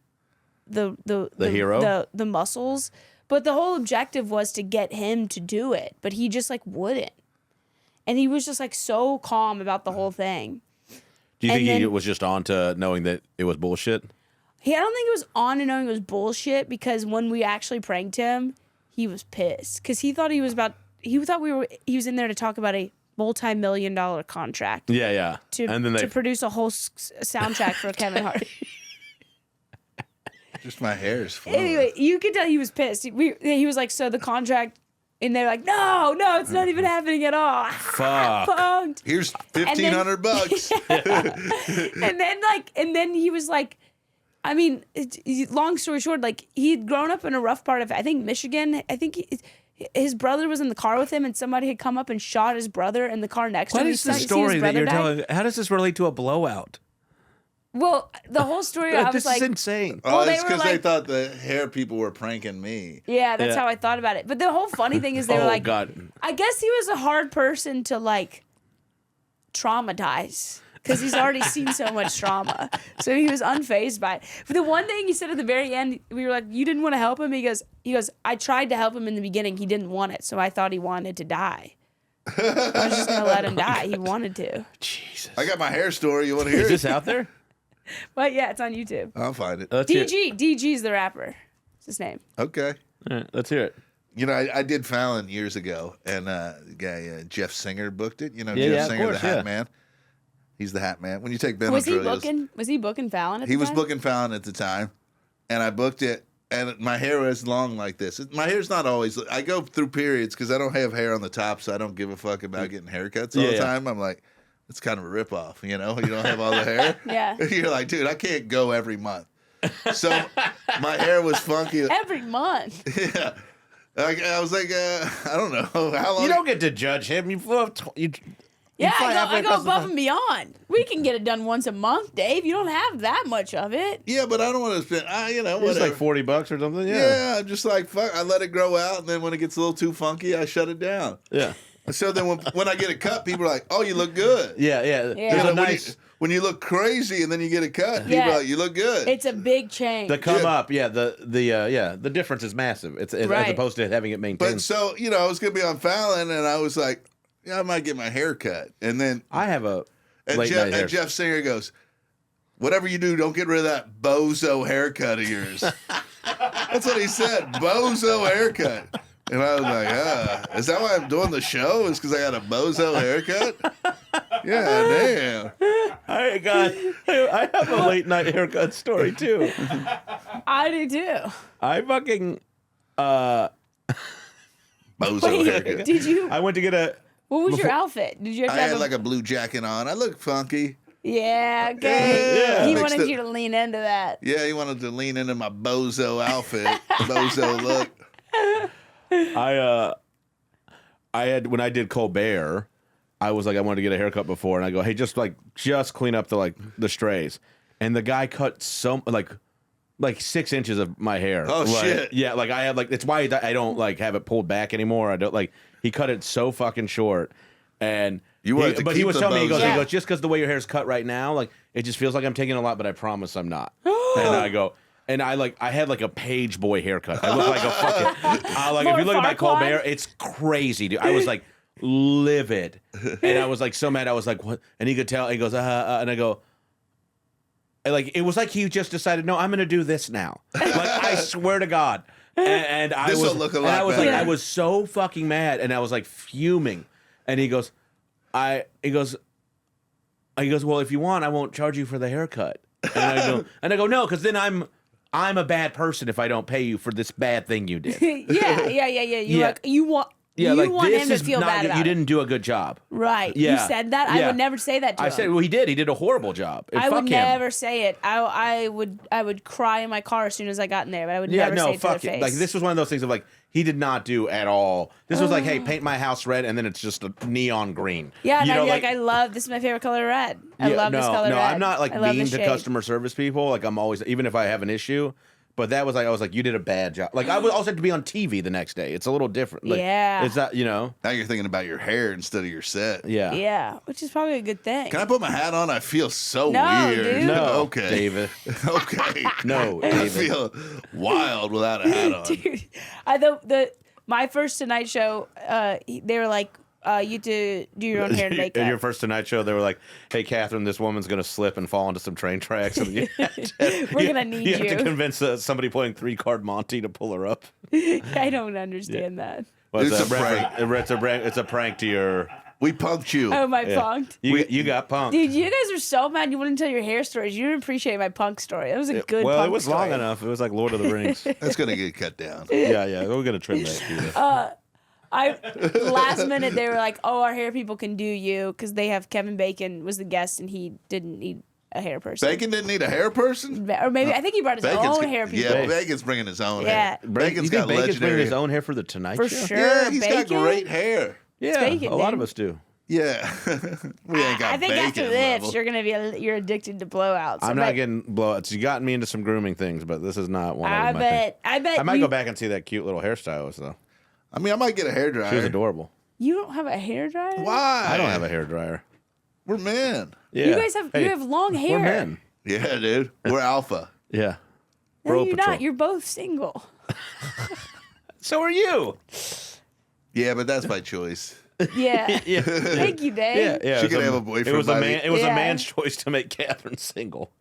hero, the muscles. But the whole objective was to get him to do it, but he just like wouldn't, and he was just like so calm about the whole thing. Do you think he was just on to knowing that it was bullshit? I don't think it was on to knowing it was bullshit, because when we actually pranked him, he was pissed because he thought he was in there to talk about a multi-million-dollar contract. Yeah. To produce a whole soundtrack for Kevin Hart. Just my hair is flowing. Anyway, you could tell he was pissed. He was like, so the contract, and they're like, no, it's not even happening at all. Fuck. Punked. Here's $1,500. And then he was like, I mean, long story short, like he'd grown up in a rough part of, I think, Michigan. I think his brother was in the car with him, and somebody had come up and shot his brother in the car next to him. What is the story that you're telling? How does this relate to a blowout? Well, the whole story, I was like, this is insane. Oh, it's because they thought the hair people were pranking me. Yeah, that's how I thought about it. But the whole funny thing is they were like, God. I guess he was a hard person to like traumatize, because he's already seen so much trauma. So he was unfazed by it. But the one thing he said at the very end, we were like, you didn't want to help him? He goes, I tried to help him in the beginning. He didn't want it, so I thought he wanted to die. I was just going to let him die. He wanted to. Jesus. I got my hair story. You want to hear it? Is this out there? But yeah, it's on YouTube. I'll find it. DG's the rapper. It's his name. Okay. All right, let's hear it. You know, I did Fallon years ago, and the guy, Jeff Singer, booked it. You know, Yeah, Jeff Singer, of course, the Hat Man. He's the Hat Man. When you take Ben Was he O'Treilly, booking Fallon at the time? he was booking Fallon at the time, and I booked it, and my hair was long like this. My hair's not always. I go through periods because I don't have hair on the top, so I don't give a fuck about getting haircuts all the time. I'm like, it's kind of a ripoff, you know? You don't have all the hair. Yeah. You're like, dude, I can't go every month. So my hair was funky. Every month. Yeah. I was like, I don't know. How long? You don't get to judge him. You flew up. I go above and beyond. We can get it done once a month, Dave. You don't have that much of it. Yeah, but I don't want to spend, It's like $40 or something. Yeah, I'm just like, fuck. I let it grow out, and then when it gets a little too funky, I shut it down. Yeah. So then when I get a cut, people are like, oh, you look good. Yeah. Yeah. Nice. When you look crazy and then you get a cut, people are like, you look good. It's a big change. The come up, the difference is massive. It's as opposed to having it maintained. But so, I was going to be on Fallon, and I was like, yeah, I might get my hair cut. And then I have a and Jeff Singer goes, whatever you do, don't get rid of that bozo haircut of yours. That's what he said, bozo haircut. And I was like, is that why I'm doing the show? Is because I got a bozo haircut? Yeah, damn. All right, guys. I have a late night haircut story too. I do too. I fucking Bozo haircut. Did you? I went to get a. What was your outfit? Did you have I to have had a, like a blue jacket on. I look funky. Yeah, okay. Yeah, He mixed wanted it- you to lean into that. Yeah, he wanted to lean into my bozo outfit, bozo look. I had when I did Colbert, I was like I wanted to get a haircut before, and I go, hey, just clean up the strays, and the guy cut like 6 inches of my hair. Oh, Like, shit. Yeah, like I have it's why I don't like have it pulled back anymore. I don't he cut it so fucking short, and You wanted to but he keep was the telling me he bozo. goes just because the way your hair's cut right now, like it just feels like I'm taking a lot, but I promise I'm not. And I go. And I had like a page boy haircut. I look like a fucking if you look at my Colbert, it's crazy, dude. I was like livid, and I was like so mad. I was like, what? And he could tell. He goes, and I go, like it was like he just decided, no, I'm gonna do this now. Like I swear to God. And I This'll was, look a and lot I was better. like, I was so fucking mad, and I was like fuming. And he goes, he goes, well, if you want, I won't charge you for the haircut. And I go, no, because then I'm a bad person if I don't pay you for this bad thing you did. Yeah. You want Yeah, you like want this him to is feel not bad good. about You it. didn't do a good job. Right. Yeah. You said that? I Yeah. would never say that to him. I said, well, he did. He did a horrible job. I would Fuck him. never say it. I would cry in my car as soon as I got in there, but I would Yeah, never no, say it to their fuck it. face. Like this was one of those things of like he did not do at all. This was like, hey, paint my house red, and then it's just a neon green. yeah, and you I'd know, be like, I love this is my favorite color red. I Yeah, love no, this color no, red. I'm not like I love mean this to shade. customer service people. Like I'm always, even if I have an issue. But that was like I was like, you did a bad job. Like I would also have to be on TV the next day. It's a little different. Like, Yeah. It's not, Now you're thinking about your hair instead of your set. Yeah. Yeah, which is probably a good thing. Can I put my hat on? I feel so No, weird. dude. No, Okay. David. Okay. No, I David. feel wild without a hat on. Dude, my first Tonight Show, they were like, you do your own hair and makeup. In your first Tonight Show, they were like, "Hey, Catherine, this woman's gonna slip and fall into some train tracks, and We're gonna need you have you." to convince somebody playing 3-card Monty to pull her up." I don't understand that. Well, It's a It's a prank to your. We punked you. Oh, my Yeah. punked. You got punked. Dude, you guys are so mad you wouldn't tell your hair stories. You didn't appreciate my punk story. That was a good well, punk it was story. long enough. It was like Lord of the Rings. That's gonna get cut down. Yeah, we're gonna trim that. Last minute they were like, "Oh, our hair people can do you," because they have Kevin Bacon was the guest and he didn't need a hair person. Bacon didn't need a hair person? Or maybe I think he brought his own hair people. Yeah, Bacon's bringing his own Yeah. hair. Bacon's you got think Bacon's bringing legendary. his own hair for the Tonight For Show? sure. Yeah, he's got Bacon? great hair. Yeah, Bacon, a lot dude. of us do. Yeah, we ain't got I think bacon after this, level. you're gonna be you're addicted to blowouts. I'm not getting blowouts. You got me into some grooming things, but this is not one of them. I bet. I might you, go back and see that cute little hairstylist though. I mean, I might get a hair She was dryer. adorable. You don't have a hair dryer. Why? I don't have a hair dryer. We're men. Yeah. You guys have Hey, you have long hair. We're men. Yeah, dude. We're alpha. Yeah. No, Bro you're Patrol. not. You're both single. So are you. Yeah, but that's by choice. Yeah. Yeah. Thank you, Dave. Yeah. She it was could have a boyfriend It was by a the- man. It was Yeah. a man's choice to make Catherine single.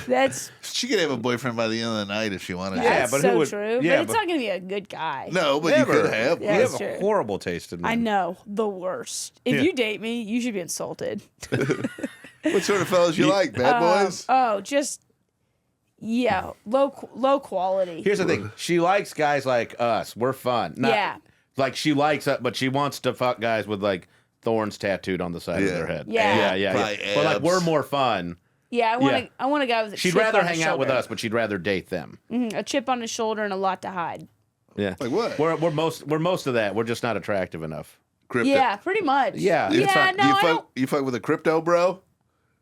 That's She could have a boyfriend by the end of the night if she wanted to. Yeah, that's but so who would- true. yeah, but it's but- not gonna be a good guy. No, but Never. you could have. Yeah, You that's have true. a horrible taste in men. I know the worst. If Yeah. you date me, you should be insulted. What sort of fellas you like, bad boys? Oh, just low quality. Here's the thing. She likes guys like us. We're fun. Not, Yeah. Like she likes it, but she wants to fuck guys with like thorns tattooed on the side of Yeah. their head. Yeah. Yeah. By But like abs. we're more fun. Yeah, I want a guy with a She'd chip rather on his hang out with shoulder. us, but she'd rather date them. A chip on his shoulder and a lot to hide. Yeah. Like what? We're most of that. We're just not attractive enough. Crypto. Yeah, pretty much. Yeah. You It's Yeah, not- no, I don't. You fuck with a crypto bro?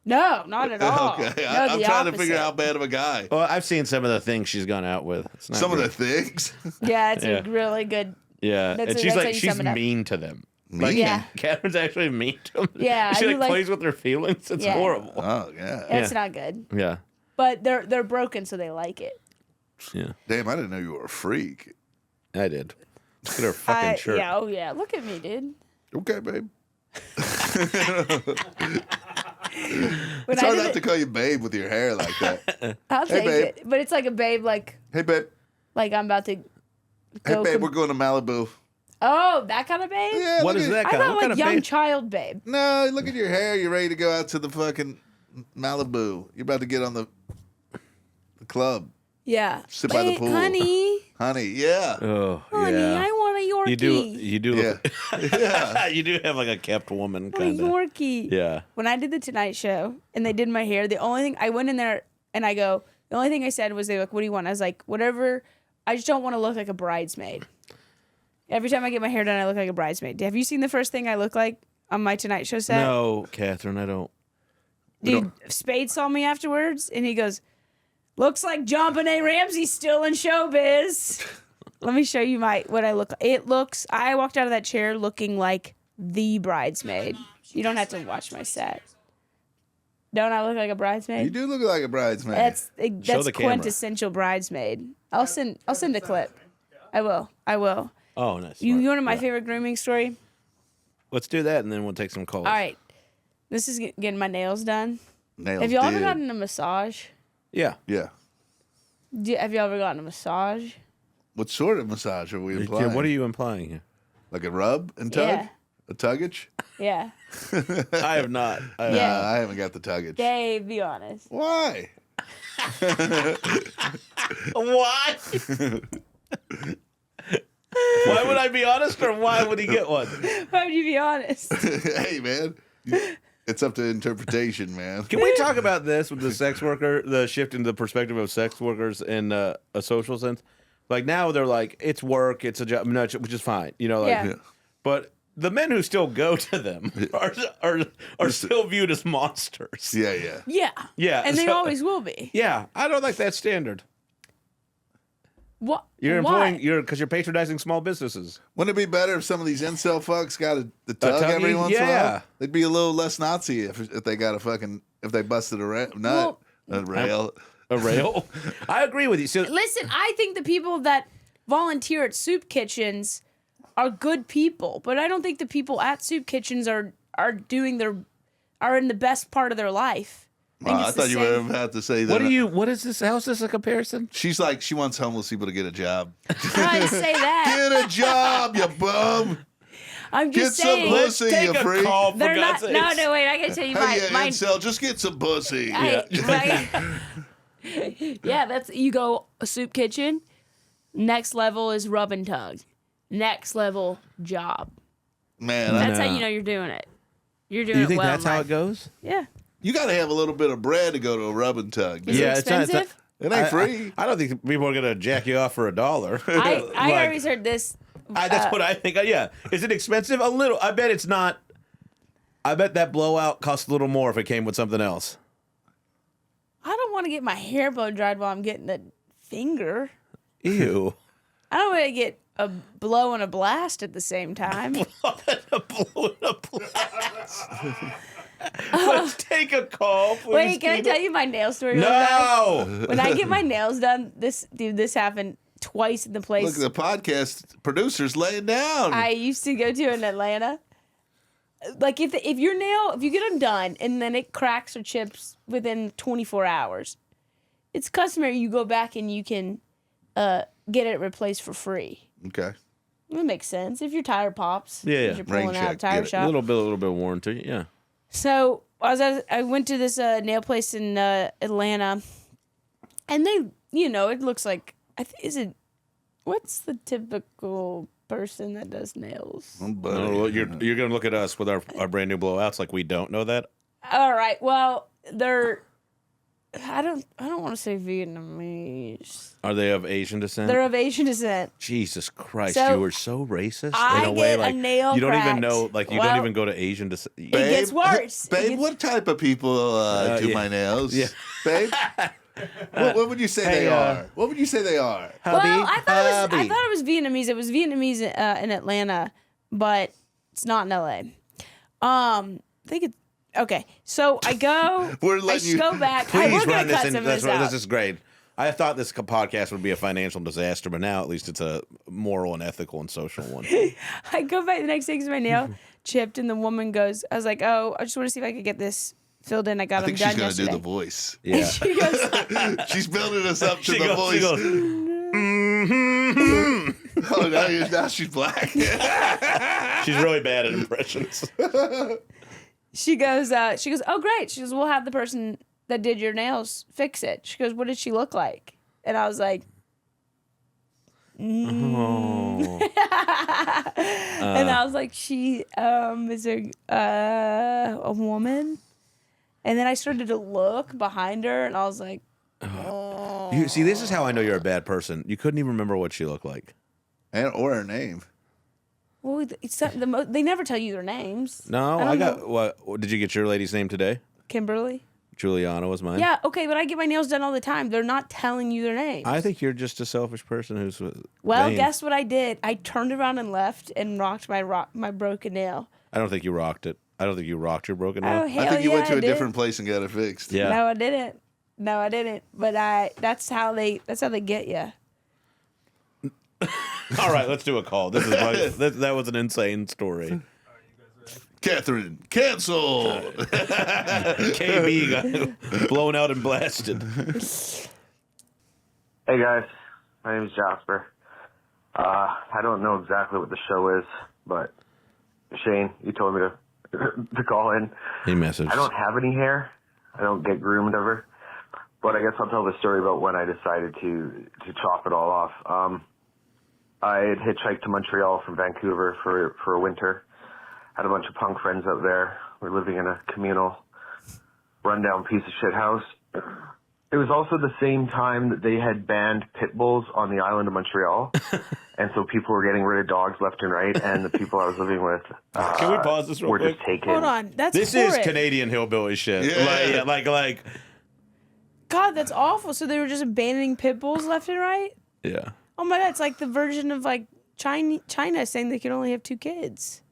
No, not at all. Okay, No, I'm the trying to figure opposite. out how bad of a guy. Well, I've seen some of the things she's gone out with. It's not Some of good. the things. Yeah, it's Yeah. a really good. Yeah, That's and a- she's that's how like you she's sum it up. mean to them. Mean? Like, Yeah. Catherine's actually mean to them. Yeah, she I like do like- plays with their feelings. It's Yeah. horrible. Oh yeah. It's Yeah. not good, Yeah, but they're broken, so they like it. yeah. Damn, I didn't know you were a freak. I did. Look at her fucking shirt. Yeah, oh yeah. Look at me, dude. Okay, babe. When It's I hard did not it- to call you babe with your hair like that. I'll Hey, take babe. it, but it's like a babe, like Hey, babe. I'm about to Hey, go. babe, we're going to Malibu. Oh, that kind of babe. Yeah. What look is at- that I kind? thought What like kind of young babe? child babe. No, look at your hair. You're ready to go out to the fucking Malibu. You're about to get on the club. Yeah. Sit by the pool. Honey, yeah. Oh, honey, yeah. I want a Yorkie. You do look, Yeah. you do have like a kept woman I kind want a of. Yorkie. Yeah. When I did the Tonight Show and they did my hair, the only thing I went in there and I go, the only thing I said was, they were like, what do you want? I was like, whatever. I just don't want to look like a bridesmaid. Every time I get my hair done, I look like a bridesmaid. Have you seen the first thing I look like on my Tonight Show set? No, Catherine, I don't. Dude, Spade saw me afterwards and he goes, looks like John Benet Ramsey's still in showbiz. Let me show you what I look like. I walked out of that chair looking like the bridesmaid. You don't have to watch my set. Don't I look like a bridesmaid? You do look like a bridesmaid. That's the camera. quintessential bridesmaid. I'll send a clip. I will. Oh, nice. You want my favorite grooming story? Let's do that, and then we'll take some calls. All right. This is getting my nails done. Nails Have y'all ever did. gotten a massage? Yeah. Yeah. Have y'all ever gotten a massage? What sort of massage are we implying? What are you implying here? Like a rub and tug? Yeah. A tuggage? Yeah. I have not. No, Yeah. I haven't got the tuggage. Dave, be honest. Why? Why? Why would I be honest, or why would he get one? Why would you be honest? Hey, man. It's up to interpretation, man. Can we talk about this with the sex worker, the shift in the perspective of sex workers in a social sense? Like now they're like, it's work, it's a job, no, which is fine, you know. Like, Yeah. But the men who still go to them are still viewed as monsters. Yeah, yeah. Yeah. Yeah, And they so- always will be. Yeah, I don't like that standard. What? You're Why? employing, because you're patronizing small businesses. Wouldn't it be better if some of these incel fucks got the tug tuggy? every once in a Yeah. while? They'd be a little less Nazi if they got if they busted a nut, a rail. A rail? I agree with you. So, Listen, I think the people that volunteer at soup kitchens are good people, but I don't think the people at soup kitchens are in the best part of their life. I thought you were about to say that. what is this? How's this a comparison? She's like, she wants homeless people to get a job. I didn't say that. Get a job, you bum. I'm Get just some saying. pussy, you freak. They're not. No, wait. I gotta tell you, Hey, my incel, just get some pussy. yeah, that's you go a soup kitchen. Next level is rub and tug. Next level job. Man, That's how you know you're doing it. You're doing Do you it think well. that's how it goes? Yeah. you got to have a little bit of bread to go to a rub and tug. Is it expensive? It ain't free. I don't think people are gonna jack you off for $1. I always heard this. That's what I think. Yeah. Is it expensive? A little. I bet it's not. I bet that blowout costs a little more if it came with something else. I don't want to get my hair blow dried while I'm getting the finger. Ew. I don't want to get a blow and a blast at the same time. Let's take a call, please. Wait, can I tell you my nail story? real No. fast? When I get my nails done, this happened twice in the place Look, the podcast producer's laying down. I used to go to in Atlanta. Like if you get them done and then it cracks or chips within 24 hours, it's customary you go back and you can get it replaced for free. Okay. That makes sense. If your tire pops, Yeah, you're pulling Rain out a check, tire get it. shop. A little bit of warranty. Yeah. So I went to this nail place in Atlanta, and they, it looks like what's the typical person that does nails? Oh, you're gonna look at us with our brand new blowouts like we don't know that. All right. Well, I don't want to say Vietnamese. Are they of Asian descent? They're of Asian descent. Jesus Christ, So, you were so racist I in a way. get a Like nail you don't even cracked. know, like you Well, don't even go to Asian descent. It gets worse. Babe, what type of people do yeah. my nails? Yeah. Babe? What would you say they are? What would you say they are? Well, I thought it was Vietnamese. It was Vietnamese in Atlanta, but it's not in LA. I think it's okay. So I go. Go back. Please we're gonna run this cut in. some of this out. This is great. I thought this podcast would be a financial disaster, but now at least it's a moral and ethical and social one. I go back the next day because my nail chipped, and the woman goes, "I was like, oh, I just want to see if I could get this filled in. I got them done she's gonna yesterday." do the voice. Yeah. She goes, She's building us up to She the goes- voice. she goes, Oh, now she's black. She's really bad at impressions. she goes, oh, great. She goes, we'll have the person that did your nails fix it. She goes, what did she look like? And I was like, and I was like, she is a woman. And then I started to look behind her, and I was like, oh. You see, this is how I know you're a bad person. You couldn't even remember what she looked like. Or her name. Well, they never tell you their names. No, I got. What did you get your lady's name today? Kimberly. Juliana was mine. Yeah, okay, but I get my nails done all the time. They're not telling you their names. I think you're just a selfish person who's. Well, vain. guess what I did? I turned around and left and rocked my broken nail. I don't think you rocked it. I don't think you rocked your broken nail. Oh, hell I think you went to I a did. different place and got it fixed. Yeah. No, I didn't. But that's how they get you. All right, let's do a call. This is that was an insane story. Catherine, cancel. KB got blown out and blasted. Hey guys, my name is Jasper. I don't know exactly what the show is, but Shane, you told me to call in. He messaged. I don't have any hair. I don't get groomed ever. But I guess I'll tell the story about when I decided to chop it all off. I had hitchhiked to Montreal from Vancouver for a winter. Had a bunch of punk friends out there. We're living in a communal, rundown piece of shit house. It was also the same time that they had banned pit bulls on the island of Montreal. And so people were getting rid of dogs left and right. And the people I was living with Can we pause this real were quick? just taken. Hold on, This is Canadian hillbilly shit. Yeah. Like. God, that's awful. So they were just abandoning pit bulls left and right? Yeah. Oh my God, it's like the version of like China saying they can only have 2 kids.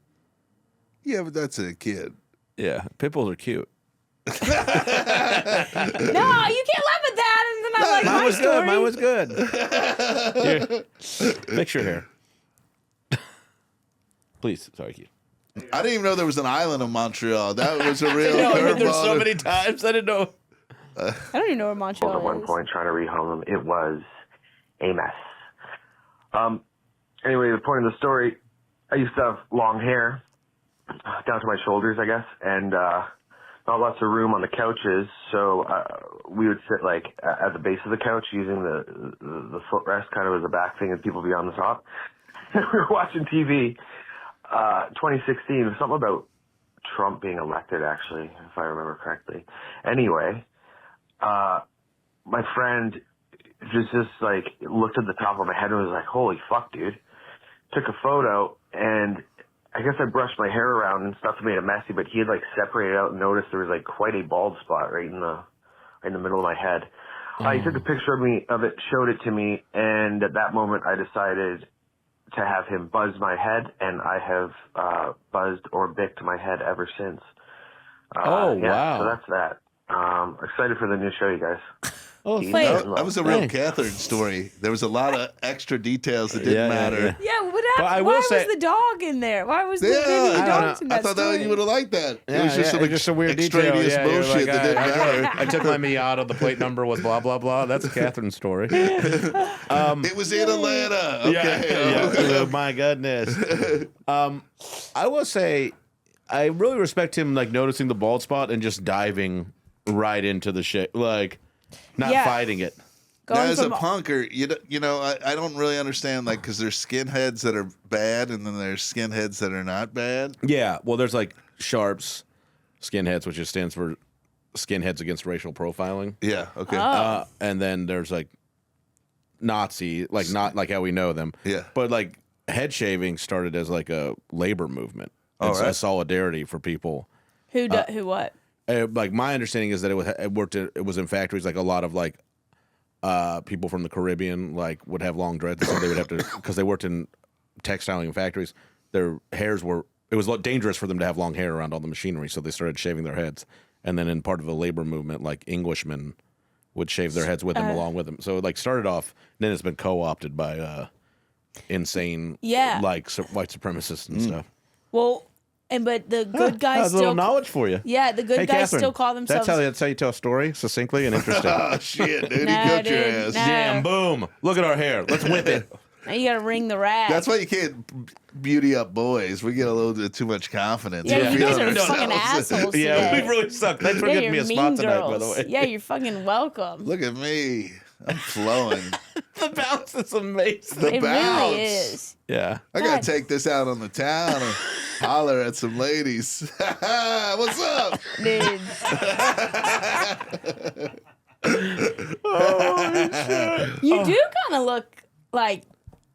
Yeah, but that's a kid. Yeah, pit bulls are cute. No, you can't laugh at that. And then I like Mine my was story. good. Mine was good. Here, fix your hair. Please, sorry, Keith. I didn't even know there was an island in Montreal. That was a real No, curveball. there's so many times I didn't know. I don't even know where Montreal At one is. point trying to rehome them. It was a mess. Anyway, the point of the story, I used to have long hair down to my shoulders, I guess, and not lots of room on the couches, so we would sit like at the base of the couch using the footrest kind of as a back thing and people be on the top. We were watching TV, 2016, something about Trump being elected, actually, if I remember correctly. Anyway, my friend just like looked at the top of my head and was like, holy fuck, dude. Took a photo, and I guess I brushed my hair around and stuff to make it messy, but he had like separated out and noticed there was like quite a bald spot right in the middle of my head. He took a picture of it, showed it to me, and at that moment I decided to have him buzz my head, and I have buzzed or bicked my head ever since. Wow. So that's that. Excited for the new show, you guys. Oh, that was a real Catherine story. There was a lot of extra details that didn't matter. Yeah, what But I happened? will Why say- was the dog in there? Why was the Yeah, baby I dogs in I that thought story? that you would have liked that. Yeah, it was just a weird detail. extraneous Yeah, you're bullshit like, that didn't matter. I took my Miata. The plate number was blah blah blah. That's a Catherine story. It was in Atlanta. Okay. Oh, my goodness. I will say, I really respect him like noticing the bald spot and just diving right into the shit, like not fighting it. Now, as a punker, you know, I don't really understand, like, because there's skinheads that are bad, and then there's skinheads that are not bad. Yeah, well, there's like Sharps skinheads, which just stands for Skinheads Against Racial Profiling. Yeah, okay. And then there's like Nazi, like not like how we know them. Yeah. But like head shaving started as like a labor movement. Oh, It's right. a solidarity for people. Who what? Like my understanding is that it was in factories, like a lot of like people from the Caribbean like would have long dreads, so they would have to, because they worked in textiling factories, their hairs were, it was dangerous for them to have long hair around all the machinery, so they started shaving their heads. And then in part of a labor movement, like Englishmen would shave their heads with them along with them. So it like started off, then it's been co-opted by insane like white supremacists and stuff. Well, but the good guys That's a little still knowledge for you. Yeah, the good Hey, guys Catherine, still call themselves. That's how you tell a story succinctly and interesting. Oh, shit, dude. Nah, He cooked your dude, ass. nah. Damn, boom. Look at our hair. Let's whip it. Now you gotta wring the rag. That's why you can't beauty up boys. We get a little bit too much confidence. Yeah, We you feel guys are ourselves. fucking assholes Yeah, today. we really suck. Thanks for Yeah, giving me you're a spot mean tonight, by the girls. way. Yeah, you're fucking welcome. Look at me. I'm flowing. The bounce is amazing. The It bounce. really is. Yeah. I gotta take this out on the town and holler at some ladies. What's up? Dude. You do kind of look like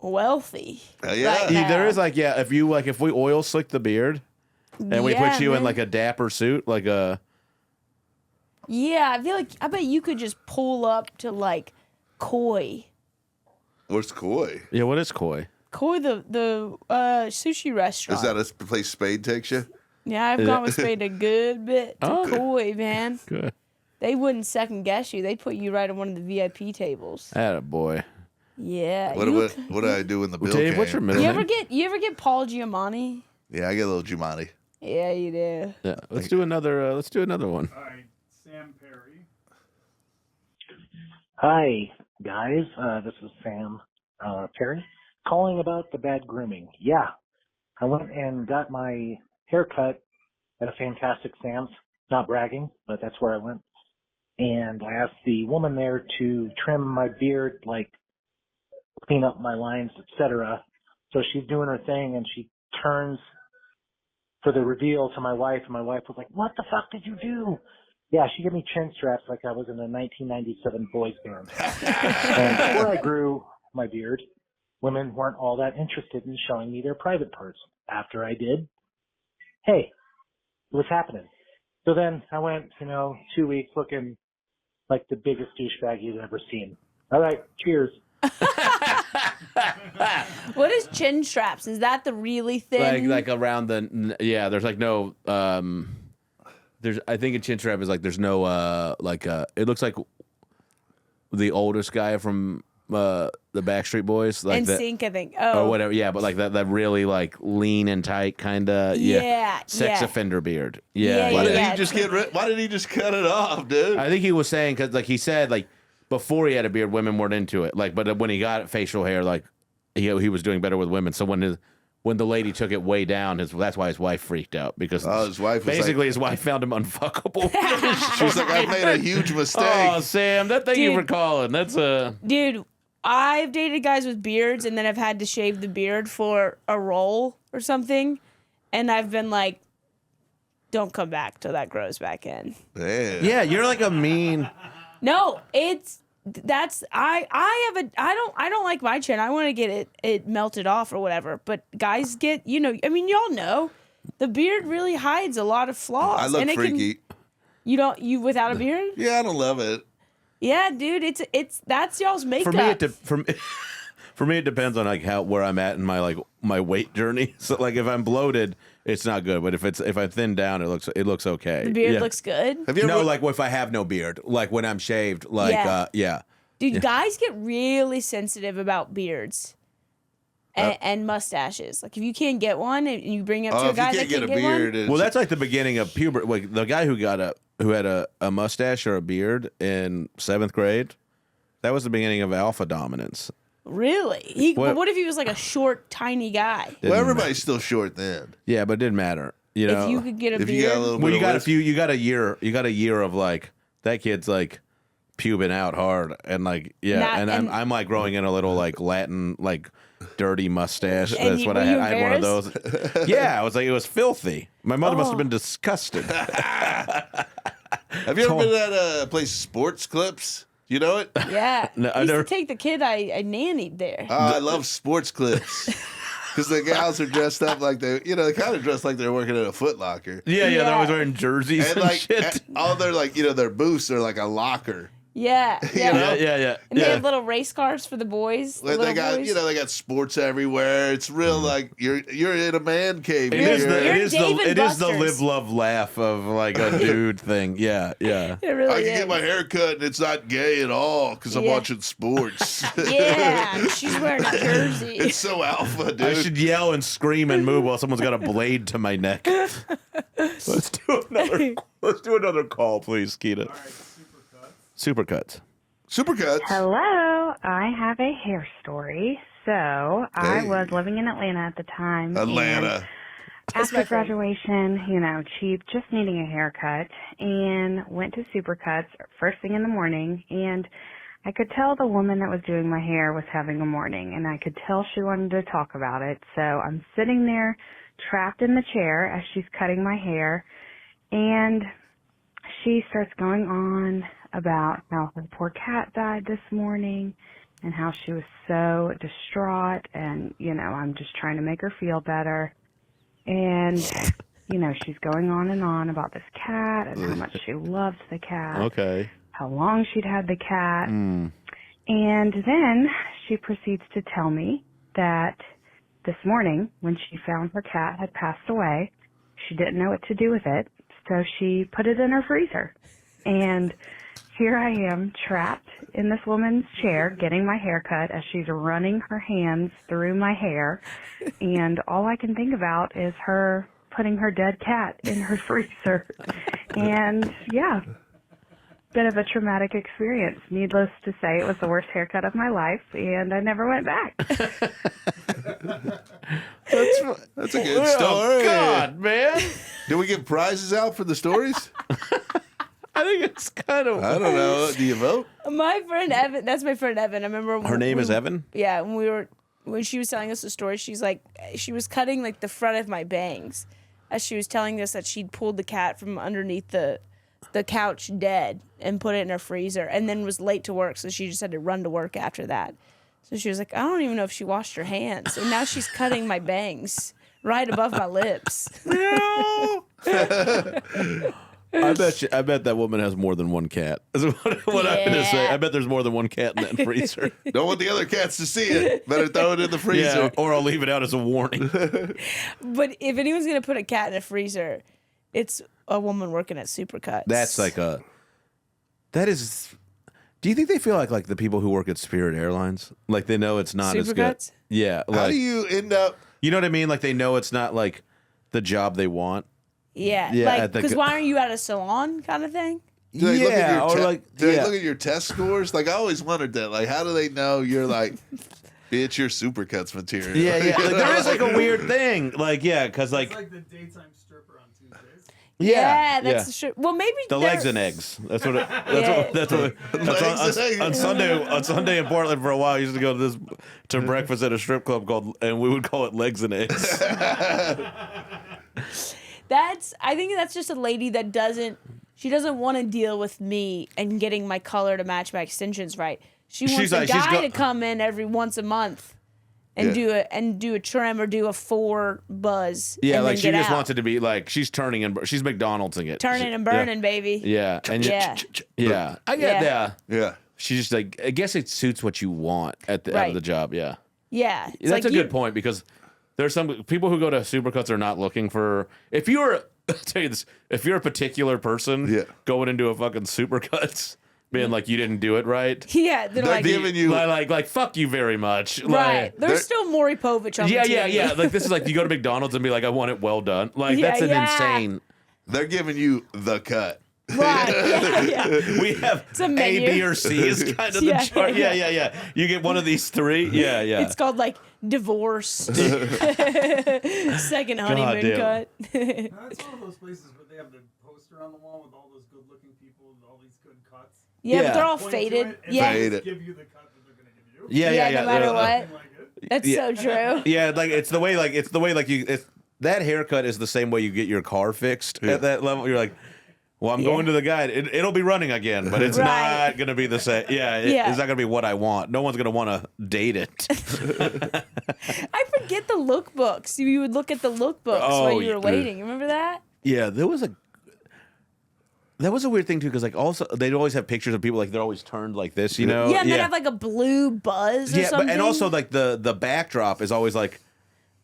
wealthy. Yeah. right now. There is like, if you like, if we oil slick the beard and we Yeah, put you in man. like a dapper suit, like a. Yeah, I bet you could just pull up to like Koi. Where's Koi? Yeah, what is koi? Koi, the sushi restaurant. Is that a place Spade takes you? Yeah, I've gone with Spade a good bit to Oh. Koi, man. Good. They wouldn't second guess you. They put you right on one of the VIP tables. Atta boy. Yeah. What do I do in the bill Dave, game? what's your middle You name? ever get Paul Giamatti? Yeah, I get a little Jumanji. Yeah, you do. Yeah, let's do another. Let's do another one. All right, Sam Perry. Hi, guys. This is Sam Perry calling about the bad grooming. Yeah, I went and got my hair cut at a fantastic Sam's. Not bragging, but that's where I went. And I asked the woman there to trim my beard, like clean up my lines, etc. So she's doing her thing, and she turns for the reveal to my wife, and my wife was like, "What the fuck did you do?" Yeah, she gave me chin straps like I was in a 1997 boys band. And before I grew my beard, women weren't all that interested in showing me their private parts. After I did, hey, it was happening. So then I went, 2 weeks looking like the biggest douchebag you've ever seen. All right, cheers. What is chin straps? Is that the really thin? Like around the there's like no there's I think a chin strap is like there's no it looks like the oldest guy from the Backstreet Boys, like NSYNC, I think. Oh, or whatever. Yeah, but like that really like lean and tight kind of sex offender beard. Yeah. Why did he just Why did he just cut it off, dude? I think he was saying because like he said like before he had a beard, women weren't into it. Like, but when he got facial hair, like he was doing better with women. So when the lady took it way down, that's why his wife freaked out because his wife was basically his wife found him unfuckable. She's like, I made a huge mistake. Oh, Sam, thank you Dude. for calling. That's Dude, I've dated guys with beards, and then I've had to shave the beard for a role or something, and I've been like, "Don't come back till that grows back in." Damn. Yeah, you're like a mean. No, I don't like my chin. I want to get it melted off or whatever. But guys get, y'all know, the beard really hides a lot of flaws. I look and it freaky. You without a beard? Yeah, I don't love it. Yeah, dude, that's y'all's makeup. For me, it depends on like where I'm at in my my weight journey. So like if I'm bloated, it's not good. But if I'm thinned down, it looks okay. The beard looks good. Have you like if I have no beard, like when I'm shaved, Dude, guys get really sensitive about beards and mustaches. Like if you can't get one and you bring it up to a guy that can't get one. Well, that's like the beginning of puberty. Like the guy who had a mustache or a beard in 7th grade, that was the beginning of alpha dominance. Really? But what if he was like a short, tiny guy? Well, everybody's still short then. Yeah, but it didn't matter. You know, If you could get a If you beard, got a little well, bit you got of you got a year. You got a year of like that kid's like pubing out hard and like I'm like growing in a little like Latin like dirty mustache. And That's what were I had. you I had one of those. Yeah, I was like it was filthy. My mother must have been disgusted. Have you ever been at a place, Sports Clips? You know it? yeah. No, I I used never- to take the kid I nannied there. I love Sports Clips. Because the gals are dressed up like they kind of dressed like they're working at a Foot Locker. Yeah, they're always wearing jerseys and, like shit. all their their booths are like a locker. Yeah. Yeah. And they have little race cars for the boys. The Well, they little got boys. they got sports everywhere. It's real like you're in a man cave. It is Dave and the Buster's. live, love, laugh of like a dude thing. Yeah. It really I can is. get my hair cut and it's not gay at all because I'm Yeah. watching sports. Yeah, she's wearing a jersey. It's so alpha, dude. I should yell and scream and move while someone's got a blade to my neck. Let's do another call, please, Keida. Supercuts. Supercuts. Hello, I have a hair story. So I was living in Atlanta at the time. Atlanta. After graduation, you know, cheap, just needing a haircut, and went to Supercuts first thing in the morning, and I could tell the woman that was doing my hair was having a morning, and I could tell she wanted to talk about it. So I'm sitting there trapped in the chair as she's cutting my hair, and she starts going on about how her poor cat died this morning and how she was so distraught, and, you know, I'm just trying to make her feel better. And, you know, she's going on and on about this cat and how much she loves the cat. Okay. How long she'd had the cat. And then she proceeds to tell me that this morning, when she found her cat had passed away, she didn't know what to do with it, so she put it in her freezer. And here I am, trapped in this woman's chair, getting my hair cut as she's running her hands through my hair. And all I can think about is her putting her dead cat in her freezer. And, yeah, bit of a traumatic experience. Needless to say, it was the worst haircut of my life, and I never went back. That's a good story. Oh, God, man. Do we give prizes out for the stories? I think it's kind of. I don't know. Do you vote? My friend Evan, that's my friend Evan. I remember Her name is Evan? Yeah, when she was telling us the story, she's like, she was cutting like the front of my bangs as she was telling us that she'd pulled the cat from underneath the couch dead and put it in her freezer, and then was late to work, so she just had to run to work after that. So she was like, I don't even know if she washed her hands, and now she's cutting my bangs right above my lips. No. I bet that woman has more than one cat. Is what I'm gonna say. I bet there's more than one cat in that freezer. Don't want the other cats to see it. Better throw it in the freezer. Yeah, or I'll leave it out as a warning. But if anyone's gonna put a cat in a freezer, it's a woman working at Supercuts. That's like that is. Do you think they feel like the people who work at Spirit Airlines, like they know it's not as good? Supercuts? Yeah. How do you end up? You know what I mean? Like they know it's not like the job they want. Yeah, Yeah, like because why aren't you at a salon kind of thing? Do they look at your or like- do they yeah. look at your test scores? Like I always wondered that. Like how do they know you're like, bitch, you're Supercuts material? Yeah, yeah. Like, there is like a weird thing. Like yeah, because like. It's like the daytime stripper on Tuesdays. Yeah, that's true. Well, maybe the they're- legs and eggs. That's what. On Sunday in Portland for a while. I used to go to breakfast at a strip club and we would call it legs and eggs. I think that's just a lady that doesn't want to deal with me and getting my color to match my extensions right. She wants a guy to come in every once a month and do a trim or do a 4 buzz. Yeah, and like then she get just out. wants it to be like she's turning and she's McDonald'sing it. Turning and burning, baby. Yeah, and yeah, I get that. Yeah, she's just like I guess it suits what you want out of the job. Yeah, yeah. It's that's like a good point because there's some people who go to Supercuts are not looking for. If you're, I'll tell you this, if you're a particular person going into a fucking Supercuts, being like you didn't do it right. Yeah, they're like giving you like fuck you very much. Right. Like, There's still Maury Povich on the TV. yeah. Like this is like you go to McDonald's and be like, I want it well done. Like Yeah, that's an yeah. insane. They're giving you the cut. Right. Yeah. We have It's a A, menu. B, or C is kind of Yeah, the chart. yeah. Yeah. You get one of these 3. Yeah. It's called like divorced. Second honeymoon damn. cut. That's one of those places where they have the poster on the wall with all those good-looking people with all these good cuts. Yeah, but Yeah. they're all Point to faded. it and Yeah. they Faded. give you the cut that they're going to give you. Yeah. No matter what. That's Yeah. so true. Yeah, like it's the way you that haircut is the same way you get your car fixed at that level. You're like, well, I'm going to the guy. It'll be running again, but it's Right. not going to be the same. Yeah, Yeah. it's not going to be what I want. No one's going to want to date it. I forget the lookbooks. You would look at the lookbooks while you were waiting. You remember that? Yeah, that was a weird thing too, because like also they'd always have pictures of people like they're always turned like this, you know? Yeah, and they'd have like a blue buzz or something. and also like the backdrop is always like,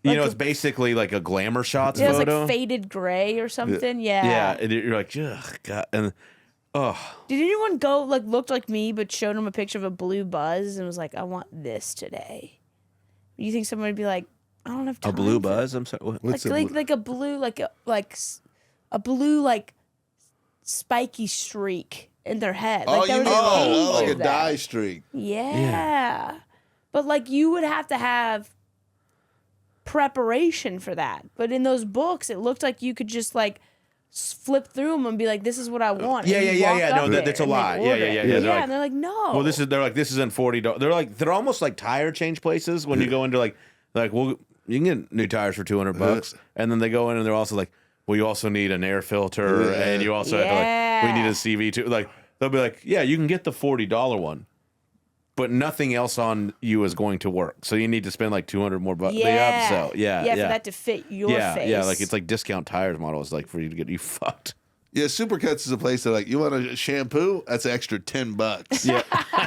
you know, it's basically like a glamour shots yeah, it's photo. like faded gray or something. Yeah. Yeah, and you're like, ugh, God, and oh. Did anyone go like looked like me but showed them a picture of a blue buzz and was like, I want this today? You think someone would be like, I don't have time. A blue buzz? I'm sorry. What's like a blue a blue like spiky streak in their head. Oh, Like, there you was mean a page like a of that. dye streak? Yeah. But like you would have to have preparation for that. But in those books, it looked like you could just like flip through them and be like, "This is what I want." Yeah. No, there that's a and lie. they'd Yeah. order it. They're And they're like, "No." Well, they're like, this isn't $40. They're almost like tire change places when you go into like, well, you can get new tires for $200, and then they go in and they're also like, well, you also need an air filter, and you also have to like, we need a CV too. Like they'll be like, yeah, you can get the $40 one, but nothing else on you is going to work. So you need to spend like $200 more bucks. Yeah. So yeah, for that to fit your face. Yeah, like it's like discount tires models, like for you to get you fucked. Yeah, Supercuts is a place that like, you want a shampoo? That's an extra $10. Yeah.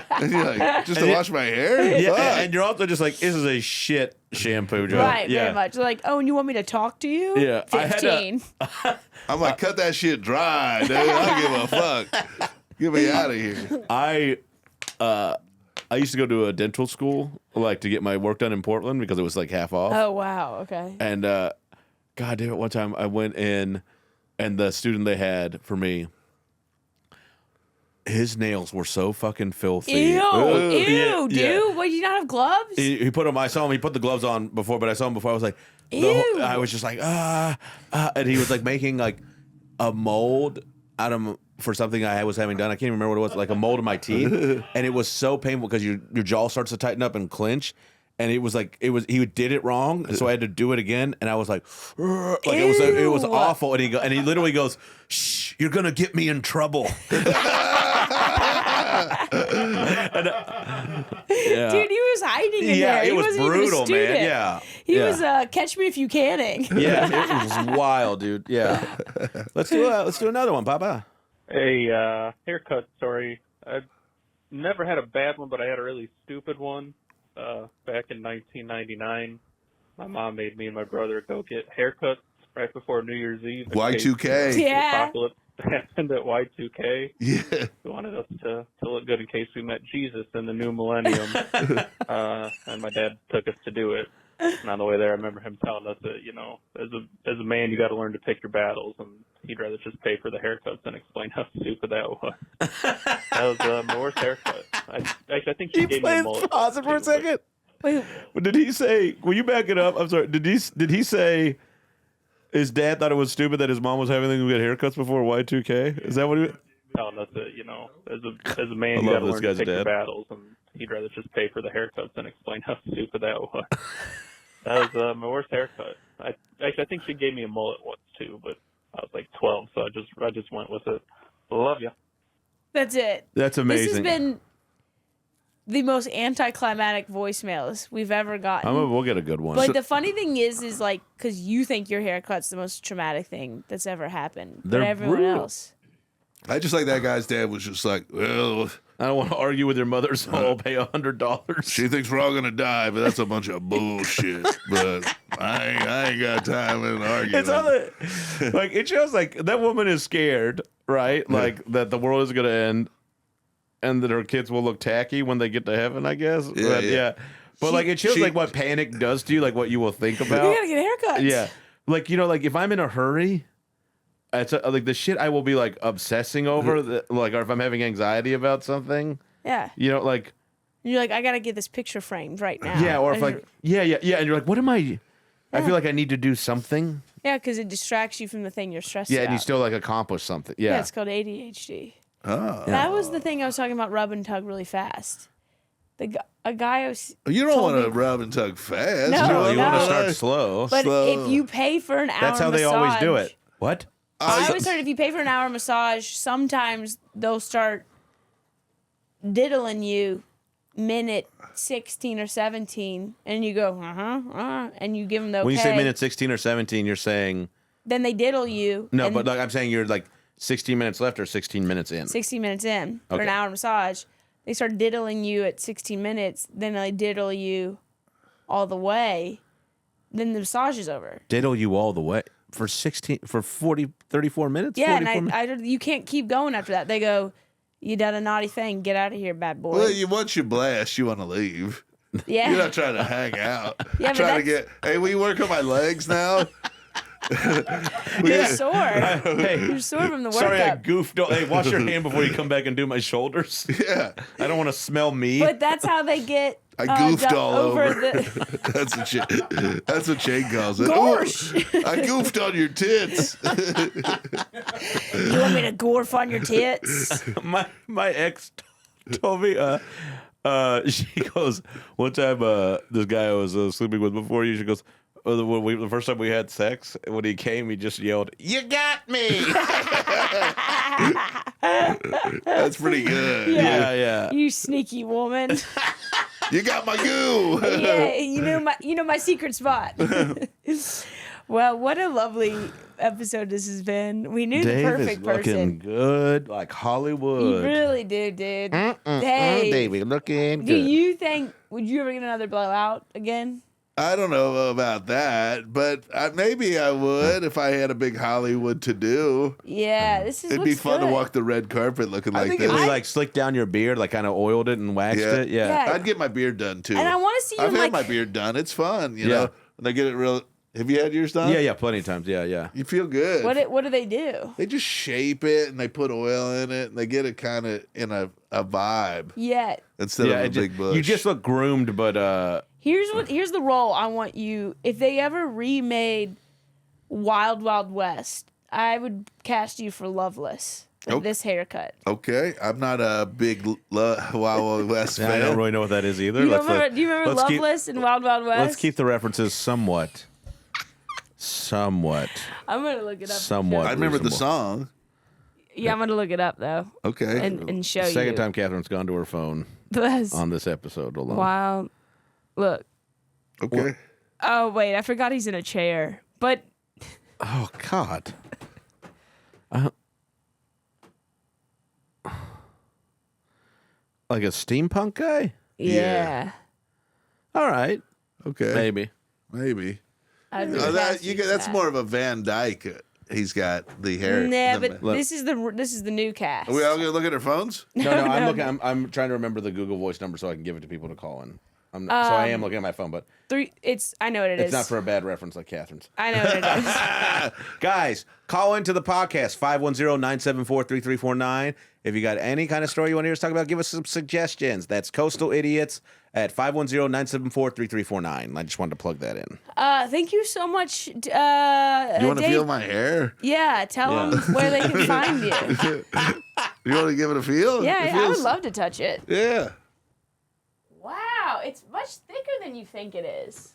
And you're like, just to wash my hair? Yeah, Fuck. and you're also just like, this is a shit shampoo job. Right, very much. They're like, "Oh, and you want me to talk to you?" Yeah, 15. I'm like, cut that shit dry, dude. I don't give a fuck. Get me out of here. I used to go to a dental school, like to get my work done in Portland because it was like half off. Oh wow, okay. And God damn it, one time I went in, and the student they had for me, his nails were so fucking filthy. Ew, dude. What, you not have gloves? He put them. I saw him. He put the gloves on before, but I saw him before. I was like, I was just like, and he was like making like a mold out of for something I was having done. I can't even remember what it was. Like a mold of my teeth, and it was so painful because your jaw starts to tighten up and clench. And it was like he did it wrong, so I had to do it again. And I was like it was awful. And he literally goes, "Shh, you're gonna get me in trouble." Dude, he was hiding in there. It was wasn't even a brutal, man. student. Yeah, He was catch me if you canning. Yeah, it was wild, dude. Yeah, let's do another one, Papa. A haircut story. I've never had a bad one, but I had a really stupid one. Back in 1999, my mom made me and my brother go get haircuts right before New Year's Eve. Y2K. The apocalypse happened at Y2K. Yeah. They wanted us to look good in case we met Jesus in the new millennium. And my dad took us to do it. And on the way there, I remember him telling us that, you know, as a man, you got to learn to pick your battles, and he'd rather just pay for the haircuts than explain how stupid that was. That was my worst haircut. I think she gave me a mullet. Pause it for a second. Wait, did he say? Will you back it up? I'm sorry. Did he say his dad thought it was stupid that his mom was having them get haircuts before Y2K? Is that what he? Telling us that, you know, as a man, you got to learn to pick your battles, and he'd rather just pay for the haircuts than explain how stupid that was. That was my worst haircut. I think she gave me a mullet once too, but I was like 12, so I just went with it. Love you. That's it. That's amazing. This has been the most anticlimactic voicemails we've ever gotten. We'll get a good one. But the funny thing is like, because you think your haircut's the most traumatic thing that's ever happened, but everyone brutal. else. I just like that guy's dad was just like, well, I don't want to argue with your mother, so I'll pay $100. She thinks we're all gonna die, but that's a bunch of bullshit. But I ain't got time in arguing. It's all like it shows like that woman is scared, right? Like that the world is gonna end, and that her kids will look tacky when they get to heaven. I guess. Yeah. But like it shows like what panic does to you, like what you will think about. You gotta get haircuts. Yeah, like you know, like if I'm in a hurry. It's like the shit I will be like obsessing over, like, or if I'm having anxiety about something. Yeah. You know, like. And you're like, I gotta get this picture framed right now. Yeah, or if And like, yeah, and you're like, what am I? I feel like I need to do something. yeah, because it distracts you from a thing you're stressed about. Yeah, and you still like accomplish something. Yeah, Yeah. it's called ADHD. Oh. That was the thing I was talking about. Rub and tug really fast. A guy I was. You don't told want to me- rub and tug fast. No, you want no. to start slow. But if you pay for an hour, That's how they always do it. What? I always heard if you pay for an hour massage, sometimes they'll start diddling you minute 16 or 17, and you go, and you give them the okay. When you say minute 16 or 17, you're saying. Then they diddle you. No, and but like I'm saying you're like 16 minutes left or 16 minutes in. 16 minutes in for an Okay. hour massage. They start diddling you at 16 minutes, then they diddle you all the way, then the massage is over. Diddle you all the way for 34 minutes? Yeah, 44 and minutes? you can't keep going after that. They go, you done a naughty thing. Get out of here, bad boy. Well, once you blast, you want to leave. Yeah. You're not trying to hang out. Yeah, but trying to get, hey, will you work on my legs now? You're sore. Hey, You're sore from the workout. sorry, I goofed. Hey, wash your hand before you come back and do my shoulders. Yeah. I don't want to smell me. But that's how they get. I goofed all over. The... That's what Shane calls it. Gosh. Ooh, I goofed on your tits. You want me to gorf on your tits? My ex told me. She goes one time. This guy I was sleeping with before you. She goes. The first time we had sex, when he came, he just yelled, "You got me!" That's pretty good. Yeah. You sneaky woman. You got my goo. Yeah, you know my secret spot. Well, what a lovely episode this has been. We knew Dave the perfect is looking person. good, like Hollywood. You really do, dude. Hey, Dave, looking do good. you think? Would you ever get another blowout again? I don't know about that, but maybe I would if I had a big Hollywood to do. Yeah, this is. It'd be fun to walk the red carpet looking I like think this. if we like slicked down your beard, like kind of oiled it and waxed it. Yeah. I'd get my beard done too. And I want to see you I've had like. my beard done. It's fun, you know. When they get it real. Have you had yours done? Yeah, plenty of times. Yeah. You feel good. What do they do? They just shape it and they put oil in it and they get it kind of in a vibe Yeah. instead of a big bush. You just look groomed, but Here's the role I want you. If they ever remade Wild Wild West, I would cast you for Loveless with this haircut. Okay, I'm not a big Wild Wild West fan. I don't really know what that is either. Do you remember Loveless and Wild Wild West? Let's keep the references somewhat. I'm gonna look it up. Somewhat. I remember the reasonable. song. Yeah, I'm gonna look it up though. Okay. And show you. Second time Catherine's gone to her phone That's on this episode alone. wild. Look. Okay. Oh wait, I forgot he's in a chair. But Oh God. Like a steampunk guy? yeah. All right. Okay. Maybe. That's more of a Van Dyke. He's got the hair. Nah, but this is the new cast. Are we all gonna look at our phones? No, I'm looking. I'm trying to remember the Google Voice number so I can give it to people to call in. So I am looking at my phone, but I know what it is. it's not for a bad reference like Catherine's. I know what it is. Guys, call into the podcast 510-974-3349. If you got any kind of story you want to hear us talk about, give us some suggestions. That's Coastal Idiots at 510-974-3349. I just wanted to plug that in. Thank you so much. You want to feel my hair? Yeah, tell them where they can find you. You want to give it a feel? Yeah, I would love to touch it. Yeah. Wow, it's much thicker than you think it is.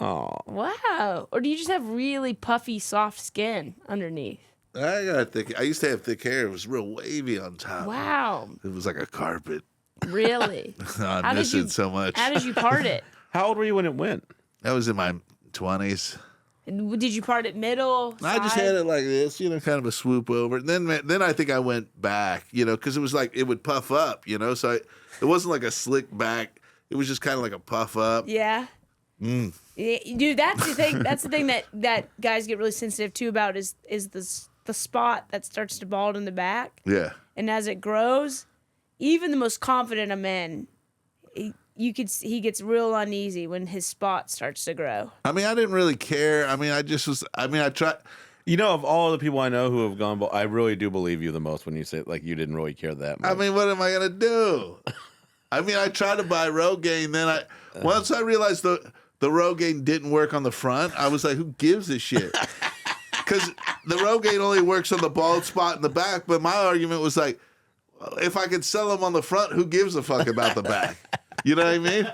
Oh. Wow. Or do you just have really puffy, soft skin underneath? I got thick. I used to have thick hair. It was real wavy on top. Wow. It was like a carpet. Really? I miss it so much. How did you part it? How old were you when it went? That was in my 20s. Did you part it middle? I just side? had it like this, kind of a swoop over. Then I think I went back, because it was like it would puff up, so it wasn't like a slick back. It was just kind of like a puff up. Yeah. Yeah, dude, that's the thing. That's the thing that guys get really sensitive to about is the spot that starts to bald in the back. Yeah. And as it grows, even the most confident of men, he gets real uneasy when his spot starts to grow. I mean, I didn't really care. I tried. Of all the people I know who have gone, I really do believe you the most when you say like you didn't really care that much. I mean, what am I gonna do? I tried to buy Rogaine. Then once I realized the Rogaine didn't work on the front, I was like, who gives a shit? Because the Rogaine only works on the bald spot in the back. But my argument was like, if I could sell them on the front, who gives a fuck about the back? You know what I mean?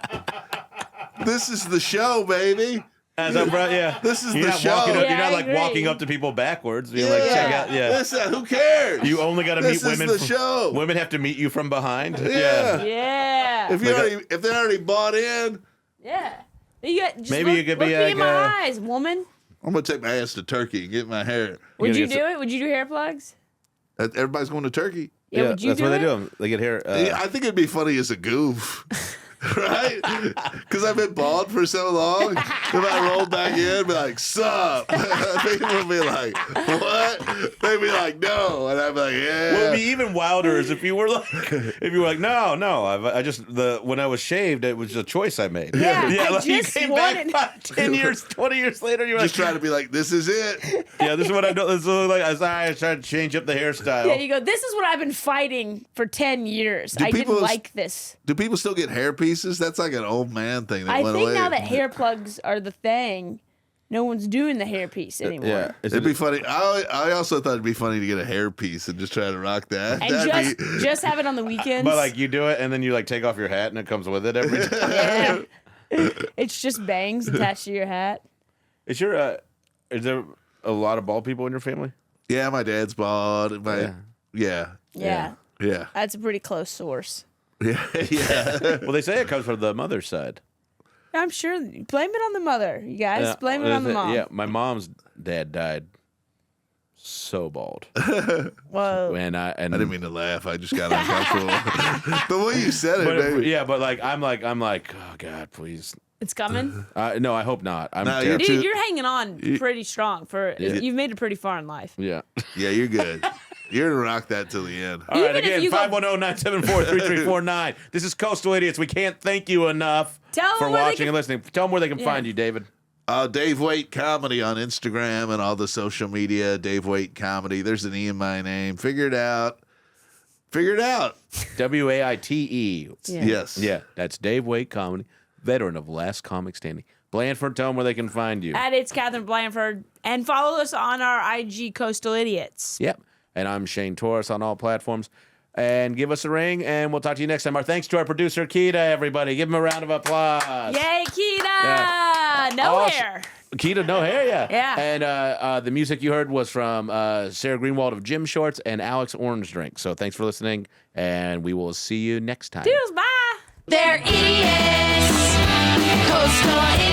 This is the show, baby. Yeah. This is You're the not show. You're not like walking up to people backwards. You're like, check out. Yeah. Listen, who cares? You only got to meet women. This is the show. Women have to meet you from behind. Yeah. Yeah. If they already bought in. Yeah. You could be me like in my eyes, woman. I'm gonna take my ass to Turkey and get my hair. Would you do it? Would you do hair plugs? Everybody's going to Turkey. Yeah, would you that's do what it? they do. They get hair. I think it'd be funny as a goof. Right? Because I've been bald for so long. If I roll back in, be like, sup? People will be like, what? They'd be like, no. And I'd be like, yeah. What would be even wilder is if you were like, no, I just when I was shaved, it was a choice I made. Yeah, like you came back 5, 10 years, 20 years later, you're just like, trying to be like, this is it. Yeah, this is what I do. This is like I tried to change up the hairstyle. Yeah, you go, this is what I've been fighting for 10 years. I didn't like this. Do people still get hair pieces? That's like an old man thing that I went think away. now that hair plugs are the thing, no one's doing the hairpiece anymore. Yeah, it'd be funny. I also thought it'd be funny to get a hair piece and just try to rock that. And just have it on the weekends. But like you do it, and then you like take off your hat, and it comes with it every time. Yeah. It's just bangs attached to your hat. Is there a lot of bald people in your family? Yeah, my dad's bald. Yeah. That's a pretty close source. Yeah. Well, they say it comes from the mother's side. I'm sure. Blame it on the mother, you guys. Blame it on the mom. Yeah, my mom's dad died so bald. Whoa. And I didn't mean to laugh. I just got uncomfortable. The way you said it, baby. Yeah, but like I'm like, oh God, please. It's coming? No, I hope not. Dude, you're hanging on pretty strong. You've made it pretty far in life. Yeah. Yeah, you're good. You're going to rock that till the end. All right, again, 510-974-3349. This is Coastal Idiots. We can't thank you enough for watching and listening. Tell them where they can find you, David. Dave Waite Comedy on Instagram and all the social media. Dave Waite Comedy. There's an E in my name. Figure it out. WAITE. Yeah. Yes. Yeah, that's Dave Waite Comedy, veteran of Last Comic Standing. Blandford, tell them where they can find you. At It's Catherine Blandford. And follow us on our IG, Coastal Idiots. Yep. And I'm Shane Torres on all platforms. And give us a ring, and we'll talk to you next time. Our thanks to our producer, Keida, everybody. Give him a round of applause. Yay, Keida! Yeah. No hair. Keida, no hair, yeah. Yeah. And the music you heard was from Sarah Greenwald of GYMSHORTS and Alex Orange Drink. So thanks for listening, and we will see you next time. Toodles, bye! They're idiots. Coastal idiots.